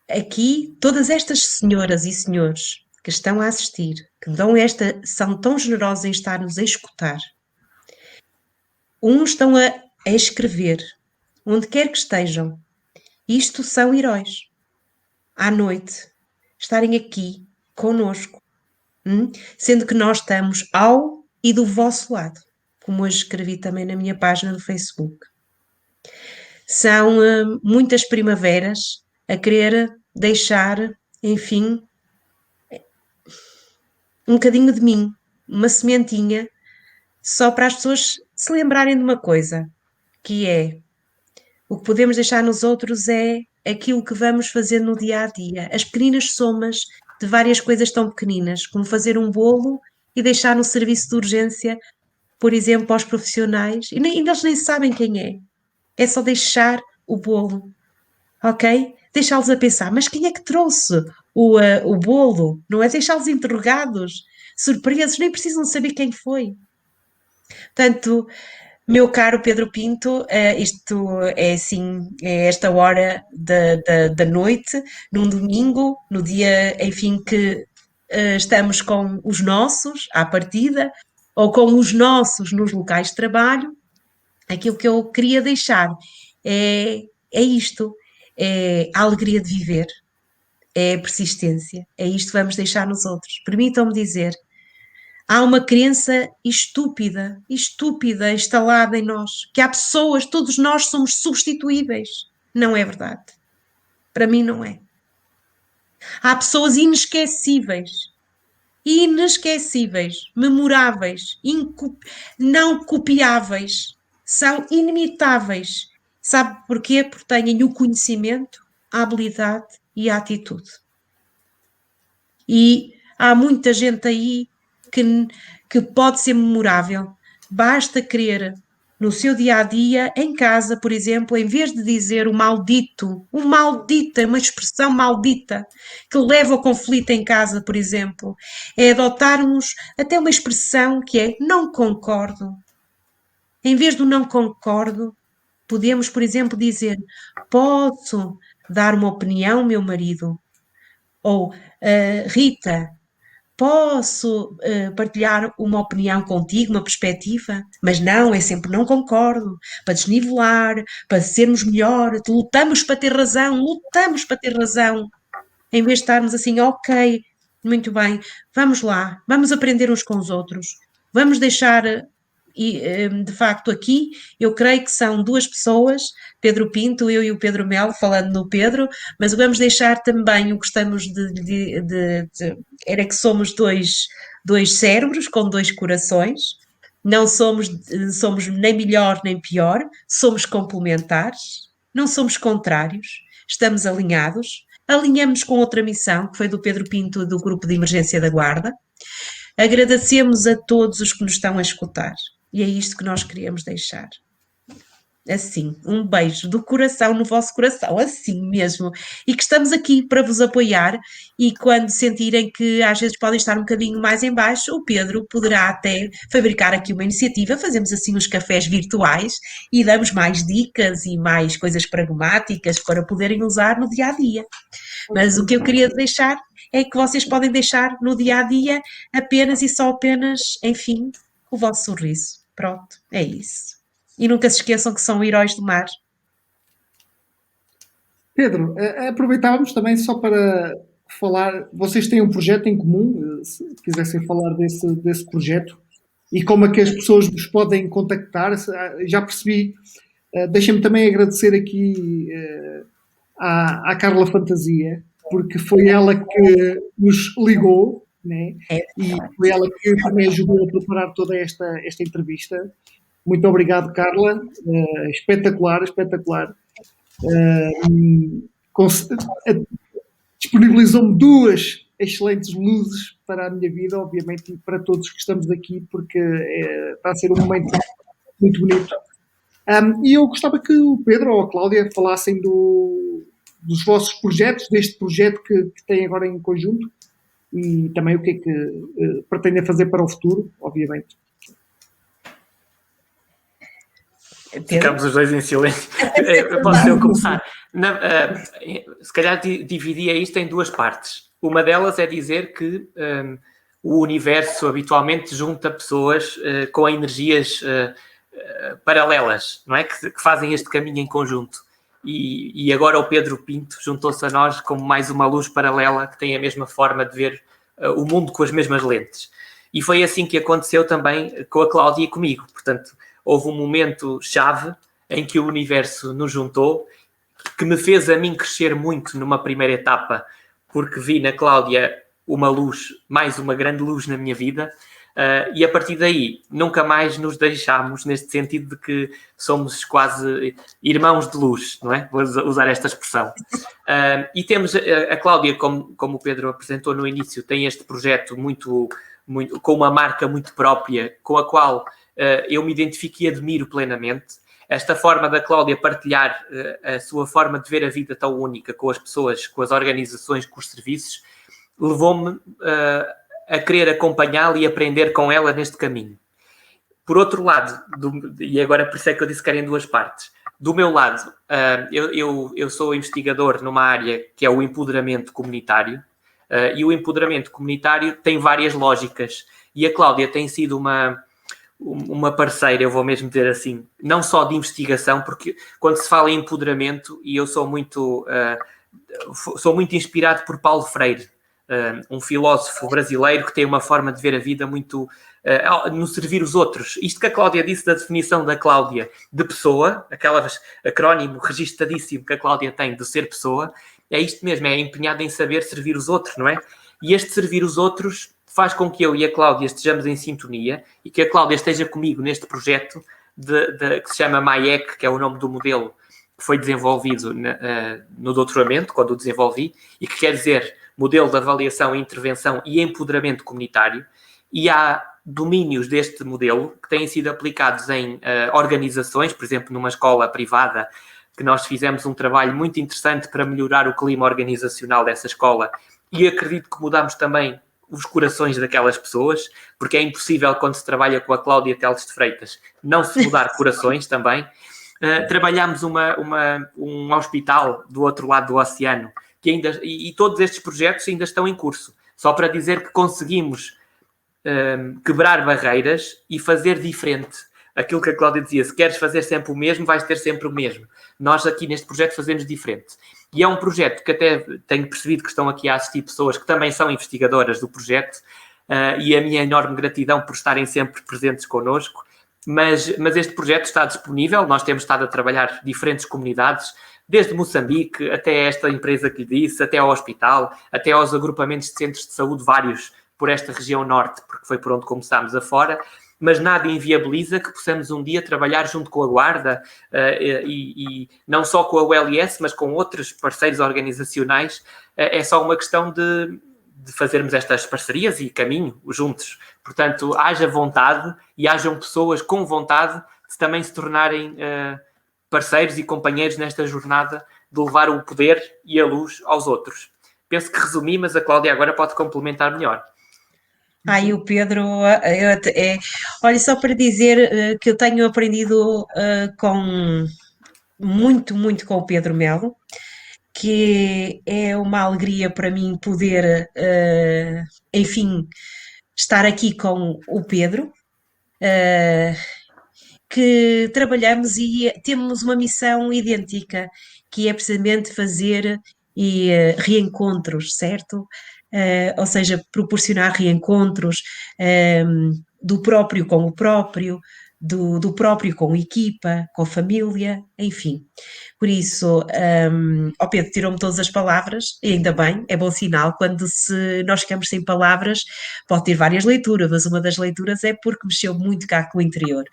Aqui, todas estas senhoras e senhores que estão a assistir, que são tão generosos em estar-nos a escutar. Uns estão a escrever, onde quer que estejam. Isto são heróis. À noite, estarem aqui conosco, sendo que nós estamos ao e do vosso lado, como hoje escrevi também na minha página do Facebook. São muitas primaveras a querer deixar, enfim, um bocadinho de mim uma sementinha, só para as pessoas se lembrarem de uma coisa, que é o que podemos deixar nos outros é aquilo que vamos fazer no dia a dia, as pequeninas somas de várias coisas tão pequeninas, como fazer um bolo e deixar no serviço de urgência, por exemplo, aos profissionais, e eles nem sabem quem é. É só deixar o bolo, ok? Deixá-los a pensar, mas quem é que trouxe o bolo? Não é deixá-los interrogados, surpresos, nem precisam saber quem foi. Portanto, meu caro Pedro Pinto, isto é assim, é esta hora da noite, num domingo, no dia, enfim, que estamos com os nossos à partida, ou com os nossos nos locais de trabalho. Aquilo que eu queria deixar é isto, é a alegria de viver, é a persistência, é isto que vamos deixar nos outros. Permitam-me dizer, há uma crença estúpida instalada em nós, que há pessoas, todos nós somos substituíveis. Não é verdade. Para mim não é. Há pessoas inesquecíveis, memoráveis, não copiáveis, são inimitáveis. Sabe porquê? Porque têm o conhecimento, a habilidade e a atitude. E há muita gente aí que pode ser memorável. Basta querer no seu dia a dia, em casa, por exemplo, em vez de dizer o maldito, é uma expressão maldita que leva ao conflito em casa, por exemplo, é adotarmos até uma expressão que é não concordo. Em vez do não concordo, podemos, por exemplo, dizer posso dar uma opinião, meu marido? Ou Rita, posso partilhar uma opinião contigo, uma perspectiva? Mas não, é sempre não concordo, para desnivelar, para sermos melhor, lutamos para ter razão, em vez de estarmos assim, ok, muito bem, vamos lá, vamos aprender uns com os outros, vamos deixar, de facto aqui, eu creio que são duas pessoas, Pedro Pinto, eu e o Pedro Melo, falando no Pedro, mas vamos deixar também o que estamos era que somos dois cérebros com dois corações, não somos nem melhor nem pior, somos complementares, não somos contrários, estamos alinhados, alinhamos com outra missão, que foi do Pedro Pinto, do Grupo de Emergência da Guarda. Agradecemos a todos os que nos estão a escutar. E é isto que nós queríamos deixar. Assim, um beijo do coração no vosso coração, assim mesmo. E que estamos aqui para vos apoiar e quando sentirem que às vezes podem estar um bocadinho mais em baixo, o Pedro poderá até fabricar aqui uma iniciativa, fazemos assim uns cafés virtuais e damos mais dicas e mais coisas pragmáticas para poderem usar no dia-a-dia. Mas o que eu queria deixar é que vocês podem deixar no dia-a-dia apenas e só apenas, enfim, o vosso sorriso. Pronto, é isso. E nunca se esqueçam que são heróis do mar. Pedro, aproveitávamos também só para falar, vocês têm um projeto em comum, se quisessem falar desse projeto, e como é que as pessoas vos podem contactar, já percebi, deixem-me também agradecer aqui à Carla Fantasia, porque foi ela que nos ligou, né? E foi ela que também ajudou a preparar toda esta entrevista. Muito obrigado, Carla. Espetacular. Disponibilizou-me 2 excelentes luzes para a minha vida, obviamente, e para todos que estamos aqui, porque está a ser um momento muito bonito. E eu gostava que o Pedro ou a Cláudia falassem dos vossos projetos, deste projeto que têm agora em conjunto, e também o que é que pretendem fazer para o futuro, obviamente. Ficamos os dois em silêncio. Posso eu começar? Se calhar dividia isto em 2 partes. Uma delas é dizer que o universo habitualmente junta pessoas com energias paralelas, não é? Que fazem este caminho em conjunto. E agora o Pedro Pinto juntou-se a nós como mais uma luz paralela que tem a mesma forma de ver o mundo com as mesmas lentes. E foi assim que aconteceu também com a Cláudia e comigo. Portanto, houve um momento-chave em que o universo nos juntou, que me fez a mim crescer muito numa primeira etapa, porque vi na Cláudia uma luz, mais uma grande luz na minha vida, E a partir daí nunca mais nos deixámos, neste sentido de que somos quase irmãos de luz, não é? Vou usar esta expressão. E temos a Cláudia, como o Pedro apresentou no início, tem este projeto muito, com uma marca muito própria, com a qual eu me identifico e admiro plenamente. Esta forma da Cláudia partilhar a sua forma de ver a vida tão única com as pessoas, com as organizações, com os serviços, levou-me a querer acompanhá-la e aprender com ela neste caminho. Por outro lado, e agora por isso é que eu disse que era em duas partes, do meu lado, eu sou investigador numa área que é o empoderamento comunitário, e o empoderamento comunitário tem várias lógicas, e a Cláudia tem sido uma parceira, eu vou mesmo dizer assim, não só de investigação, porque quando se fala em empoderamento, e eu sou muito inspirado por Paulo Freire, um filósofo brasileiro que tem uma forma de ver a vida muito no servir os outros. Isto que a Cláudia disse da definição da Cláudia de pessoa, aquele acrónimo registadíssimo que a Cláudia tem de ser pessoa, é isto mesmo, é empenhada em saber servir os outros, não é? E este servir os outros faz com que eu e a Cláudia estejamos em sintonia e que a Cláudia esteja comigo neste projeto que se chama MAEC, que é o nome do modelo que foi desenvolvido no doutoramento, quando o desenvolvi, e que quer dizer Modelo de Avaliação, Intervenção e Empoderamento Comunitário. E há domínios deste modelo que têm sido aplicados em organizações, por exemplo, numa escola privada, que nós fizemos um trabalho muito interessante para melhorar o clima organizacional dessa escola, e acredito que mudamos também os corações daquelas pessoas, porque é impossível, quando se trabalha com a Cláudia Teles de Freitas, não se mudar corações também. Trabalhámos um hospital do outro lado do oceano, e todos estes projetos ainda estão em curso, só para dizer que conseguimos quebrar barreiras e fazer diferente. Aquilo que a Cláudia dizia, se queres fazer sempre o mesmo, vais ter sempre o mesmo. Nós aqui neste projeto fazemos diferente. E é um projeto que até tenho percebido que estão aqui a assistir pessoas que também são investigadoras do projeto, e a minha enorme gratidão por estarem sempre presentes connosco. Mas este projeto está disponível, nós temos estado a trabalhar diferentes comunidades, desde Moçambique até esta empresa que lhe disse, até ao hospital, até aos agrupamentos de centros de saúde, vários por esta região norte, porque foi por onde começámos afora, mas nada inviabiliza que possamos um dia trabalhar junto com a Guarda, e não só com a ULS, mas com outros parceiros organizacionais. É só uma questão de fazermos estas parcerias e caminho juntos. Portanto, haja vontade e hajam pessoas com vontade de também se tornarem parceiros e companheiros nesta jornada de levar o poder e a luz aos outros. Penso que resumi, mas a Cláudia agora pode complementar melhor. E o Pedro, olha, só para dizer que eu tenho aprendido muito, muito com o Pedro Melo, que é uma alegria para mim poder, enfim, estar aqui com o Pedro, que trabalhamos e temos uma missão idêntica, que é precisamente fazer reencontros, certo? Ou seja, proporcionar reencontros do próprio com o próprio, do próprio com a equipa, com a família, enfim. Por isso, Pedro tirou-me todas as palavras, e ainda bem, é bom sinal, quando nós ficamos sem palavras, pode ter várias leituras, mas uma das leituras é porque mexeu muito cá com o interior.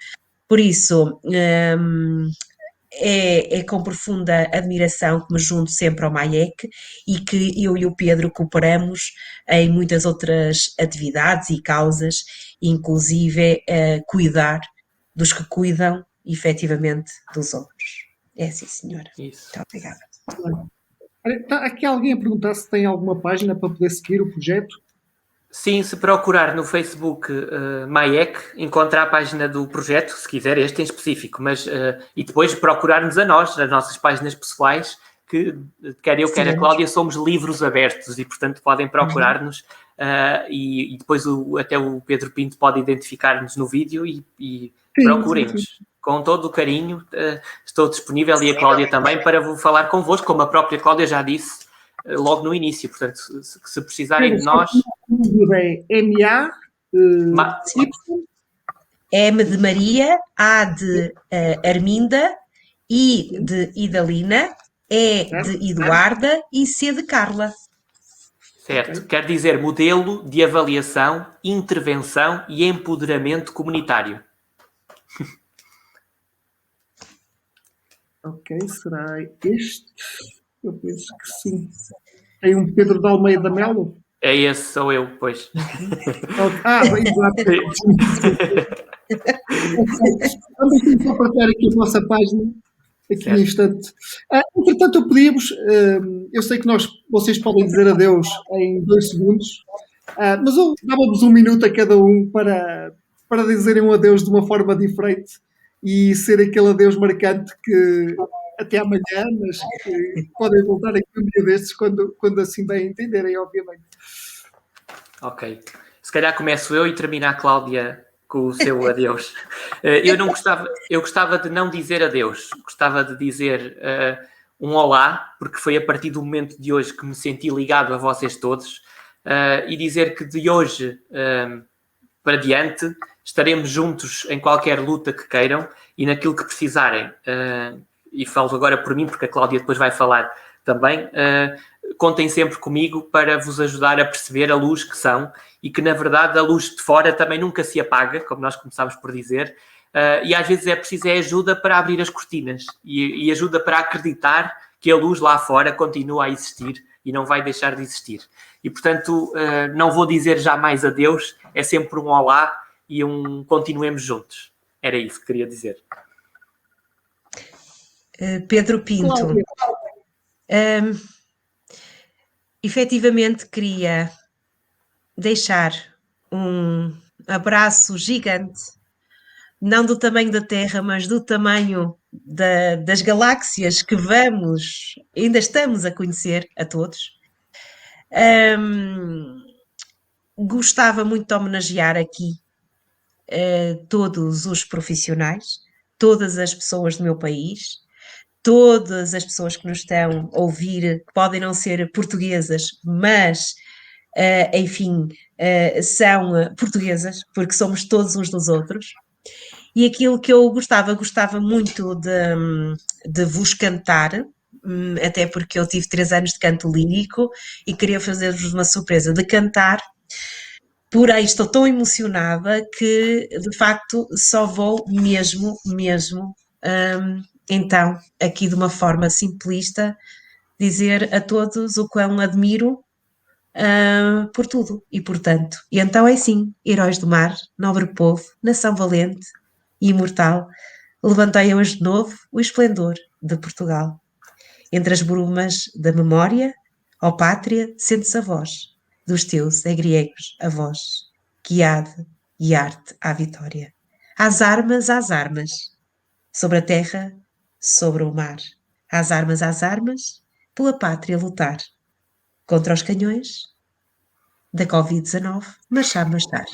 Por isso, é com profunda admiração que me junto sempre ao MAEC e que eu e o Pedro cooperamos em muitas outras atividades e causas, inclusive cuidar dos que cuidam efetivamente dos outros. É assim, senhora. Isso. Muito obrigada. Está aqui alguém a perguntar se tem alguma página para poder seguir o projeto? Sim, se procurar no Facebook MAEC, encontra a página do projeto, se quiser, este em específico, mas e depois procurar-nos a nós, nas nossas páginas pessoais, que quer eu, quer a Cláudia, somos livros abertos e, portanto, podem procurar-nos e depois até o Pedro Pinto pode identificar-nos no vídeo e procurem-nos. Com todo o carinho, estou disponível, e a Cláudia também, para vou falar convosco, como a própria Cláudia já disse logo no início. Portanto, se precisarem de nós... É MA... M de Maria, A de Arminda, I de Idalina, E de Eduarda e C de Carla. Certo. Okay. Quer dizer modelo de avaliação, intervenção e empoderamento comunitário. Ok, será este? Eu penso que sim. Tem um Pedro de Almeida Melo? É esse, sou eu, pois. Exato. Vamos só partilhar aqui a nossa página, aqui no instante. Entretanto, eu pedimos, eu sei que vocês podem dizer adeus em 2 segundos, mas eu dava-vos 1 minuto a cada um para dizerem um adeus de uma forma diferente e ser aquele adeus marcante que até amanhã, mas que podem voltar aqui um dia destes quando assim bem entenderem, obviamente. Ok. Se calhar começo eu e termina a Cláudia com o seu adeus. Eu gostava de não dizer adeus, gostava de dizer um olá, porque foi a partir do momento de hoje que me senti ligado a vocês todos, e dizer que de hoje para diante estaremos juntos em qualquer luta que queiram e naquilo que precisarem. E falo agora por mim, porque a Cláudia depois vai falar também. Contem sempre comigo para vos ajudar a perceber a luz que são e que, na verdade, a luz de fora também nunca se apaga, como nós começámos por dizer, e às vezes é preciso ajuda para abrir as cortinas e ajuda para acreditar que a luz lá fora continua a existir e não vai deixar de existir. E, portanto, não vou dizer jamais adeus, é sempre um olá e um continuemos juntos. Era isso que queria dizer. Pedro Pinto. Efetivamente queria deixar um abraço gigante, não do tamanho da Terra, mas do tamanho das galáxias que ainda estamos a conhecer a todos. Gostava muito de homenagear aqui todos os profissionais, todas as pessoas do meu país, todas as pessoas que nos estão a ouvir, que podem não ser portuguesas, mas, enfim, são portuguesas, porque somos todos uns dos outros. E aquilo que eu gostava muito de vos cantar, até porque eu tive 3 anos de canto lírico e queria fazer-vos uma surpresa de cantar. Porém, estou tão emocionada que, de facto, só vou mesmo, então, aqui de uma forma simplista, dizer a todos o quão admiro por tudo e portanto. E então é assim, heróis do mar, nobre povo, nação valente e imortal, levantei hoje de novo o esplendor de Portugal. Entre as brumas da memória, ó pátria, sente-se a voz dos teus egriegos avós, guiade e arte à vitória. Às armas, sobre a terra, sobre o mar. Às armas, pela pátria lutar. Contra os canhões da Covid-19, mas sabe estar.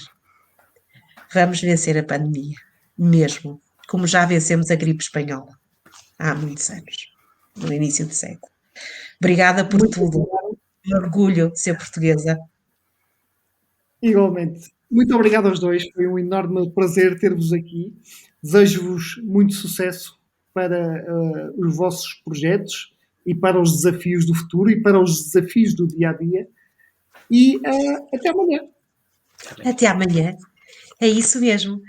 Vamos vencer a pandemia, mesmo como já vencemos a gripe espanhola há muitos anos, no início do século. Obrigada por tudo. Um orgulho de ser portuguesa. Igualmente. Muito obrigado aos dois. Foi um enorme prazer ter-vos aqui. Desejo-vos muito sucesso para os vossos projetos e para os desafios do futuro e para os desafios do dia-a-dia. E até amanhã. Até amanhã. É isso mesmo.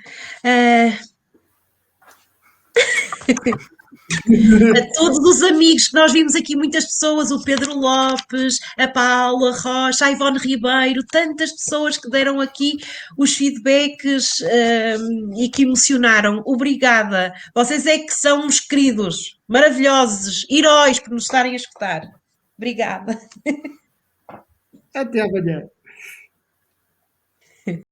A todos os amigos que nós vimos aqui, muitas pessoas, o Pedro Lopes, a Paula Rocha, a Ivone Ribeiro, tantas pessoas que deram aqui os feedbacks e que emocionaram. Obrigada. Vocês é que são os queridos, maravilhosos, heróis por nos estarem a escutar. Obrigada. Até amanhã.